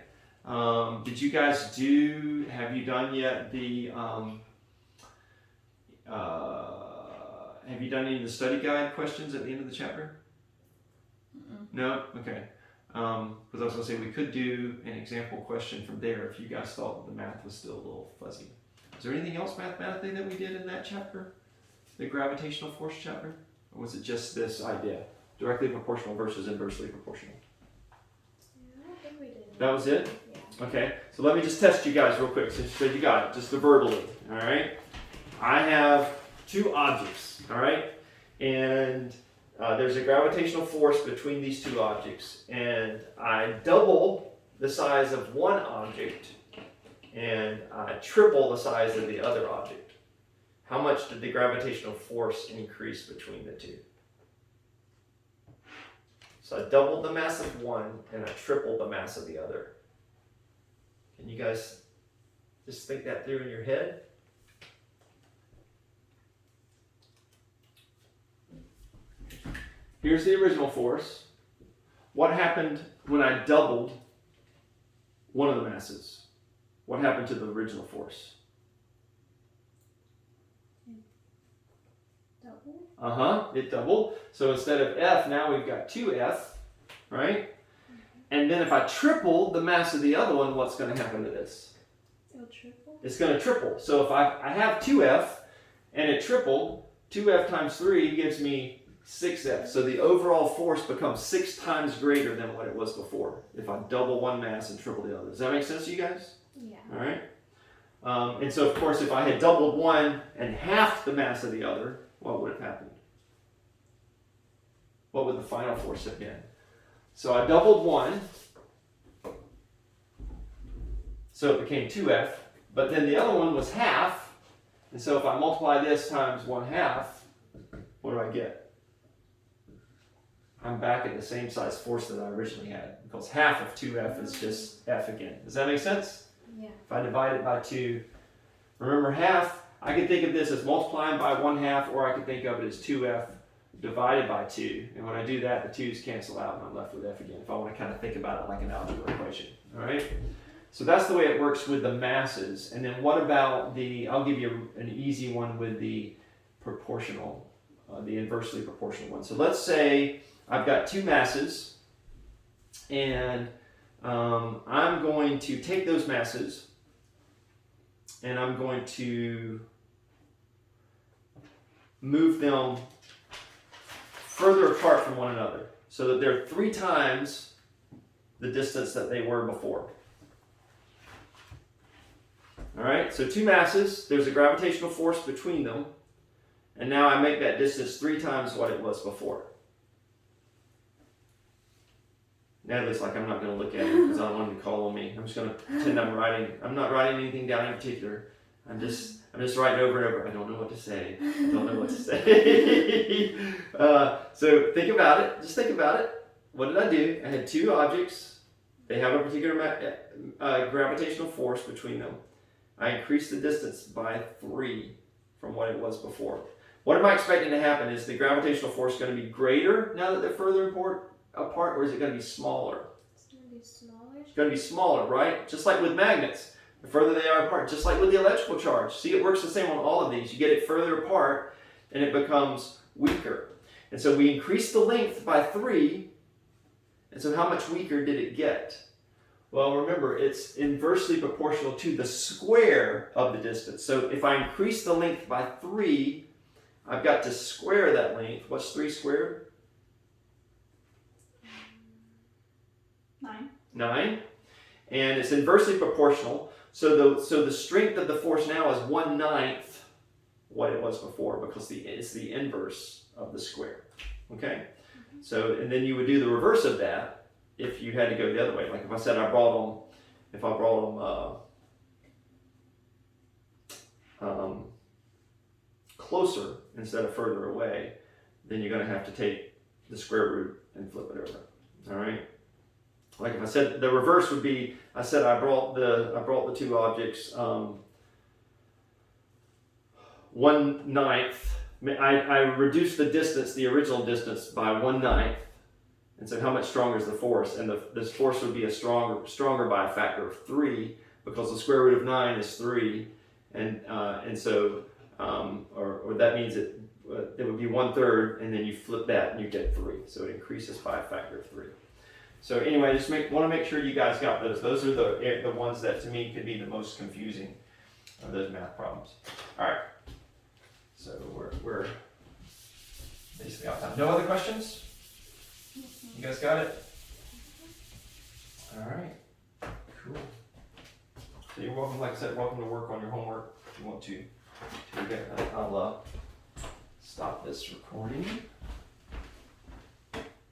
Did you guys have you done yet have you done any of the study guide questions at the end of the chapter? Mm-mm. No? Okay. Because I was going to say we could do an example question from there if you guys thought the math was still a little fuzzy. Is there anything else mathematically that we did in that chapter? The gravitational force chapter? Or was it just this idea? Directly proportional versus inversely proportional. Yeah, I don't think we did. That was it? Yeah. Okay, so let me just test you guys real quick. So you got it, just verbally, all right? I have two objects, all right? And there's a gravitational force between these two objects. And I double the size of one object and I triple the size of the other object. How much did the gravitational force increase between the two? So I doubled the mass of one and I tripled the mass of the other. Can you guys just think that through in your head? Here's the original force. What happened when I doubled one of the masses? What happened to the original force? Double? It doubled. So instead of F, now we've got 2F, right? And then if I triple the mass of the other one, what's going to happen to this? It'll triple? It's going to triple. So if I have 2F and it tripled, 2F times 3 gives me 6F. So the overall force becomes 6 times greater than what it was before if I double one mass and triple the other. Does that make sense to you guys? Yeah. All right. And so, of course, if I had doubled one and half the mass of the other, what would have happened? What would the final force have been? So I doubled one, so it became 2F, but then the other one was half, and so if I multiply this times 1/2, what do I get? I'm back at the same size force that I originally had, because half of 2F is just F again. Does that make sense? Yeah. If I divide it by 2, remember half, I could think of this as multiplying by 1/2, or I could think of it as 2F divided by 2. And when I do that, the 2's cancel out and I'm left with F again, if I want to kind of think about it like an algebra equation. All right? So that's the way it works with the masses. And then what about I'll give you an easy one with the proportional, the inversely proportional one. So let's say I've got two masses, and I'm going to take those masses and I'm going to move them further apart from one another so that they're 3 times the distance that they were before. All right, so two masses, there's a gravitational force between them, and now I make that distance 3 times what it was before. Natalie's like, I'm not going to look at it because I don't want him to call on me. I'm just going to pretend I'm not writing anything down in particular. I'm just writing over and over. I don't know what to say. I don't know what to say. So think about it. Just think about it. What did I do? I had two objects. They have a particular gravitational force between them. I increased the distance by 3 from what it was before. What am I expecting to happen? Is the gravitational force going to be greater now that they're further apart, or is it going to be smaller? It's going to be smaller. It's going to be smaller, right? Just like with magnets. The further they are apart, just like with the electrical charge. See, it works the same on all of these. You get it further apart, and it becomes weaker. And so we increased the length by 3, and so how much weaker did it get? Well, remember, it's inversely proportional to the square of the distance. So if I increase the length by 3, I've got to square that length. What's 3 squared? 9. 9. And it's inversely proportional. So the strength of the force now is 1/9 what it was before, because it's the inverse of the square. Okay? So, and then you would do the reverse of that if you had to go the other way. Like if I said I brought them closer instead of further away, then you're going to have to take the square root and flip it over. All right? Like if I said the reverse would be, I said I brought the two objects 1/9. I reduced the distance, the original distance, by 1/9, And so how much stronger is the force? And this force would be stronger by a factor of 3 because the square root of 9 is 3. And so, or that means it would be 1/3, and then you flip that and you get 3. So it increases by a factor of 3. So anyway, just want to make sure you guys got those. Those are the ones that to me could be the most confusing of those math problems. All right. So we're basically out of time. No other questions? You guys got it? All right. Cool. So you're welcome, like I said, welcome to work on your homework if you want to. I'll stop this recording.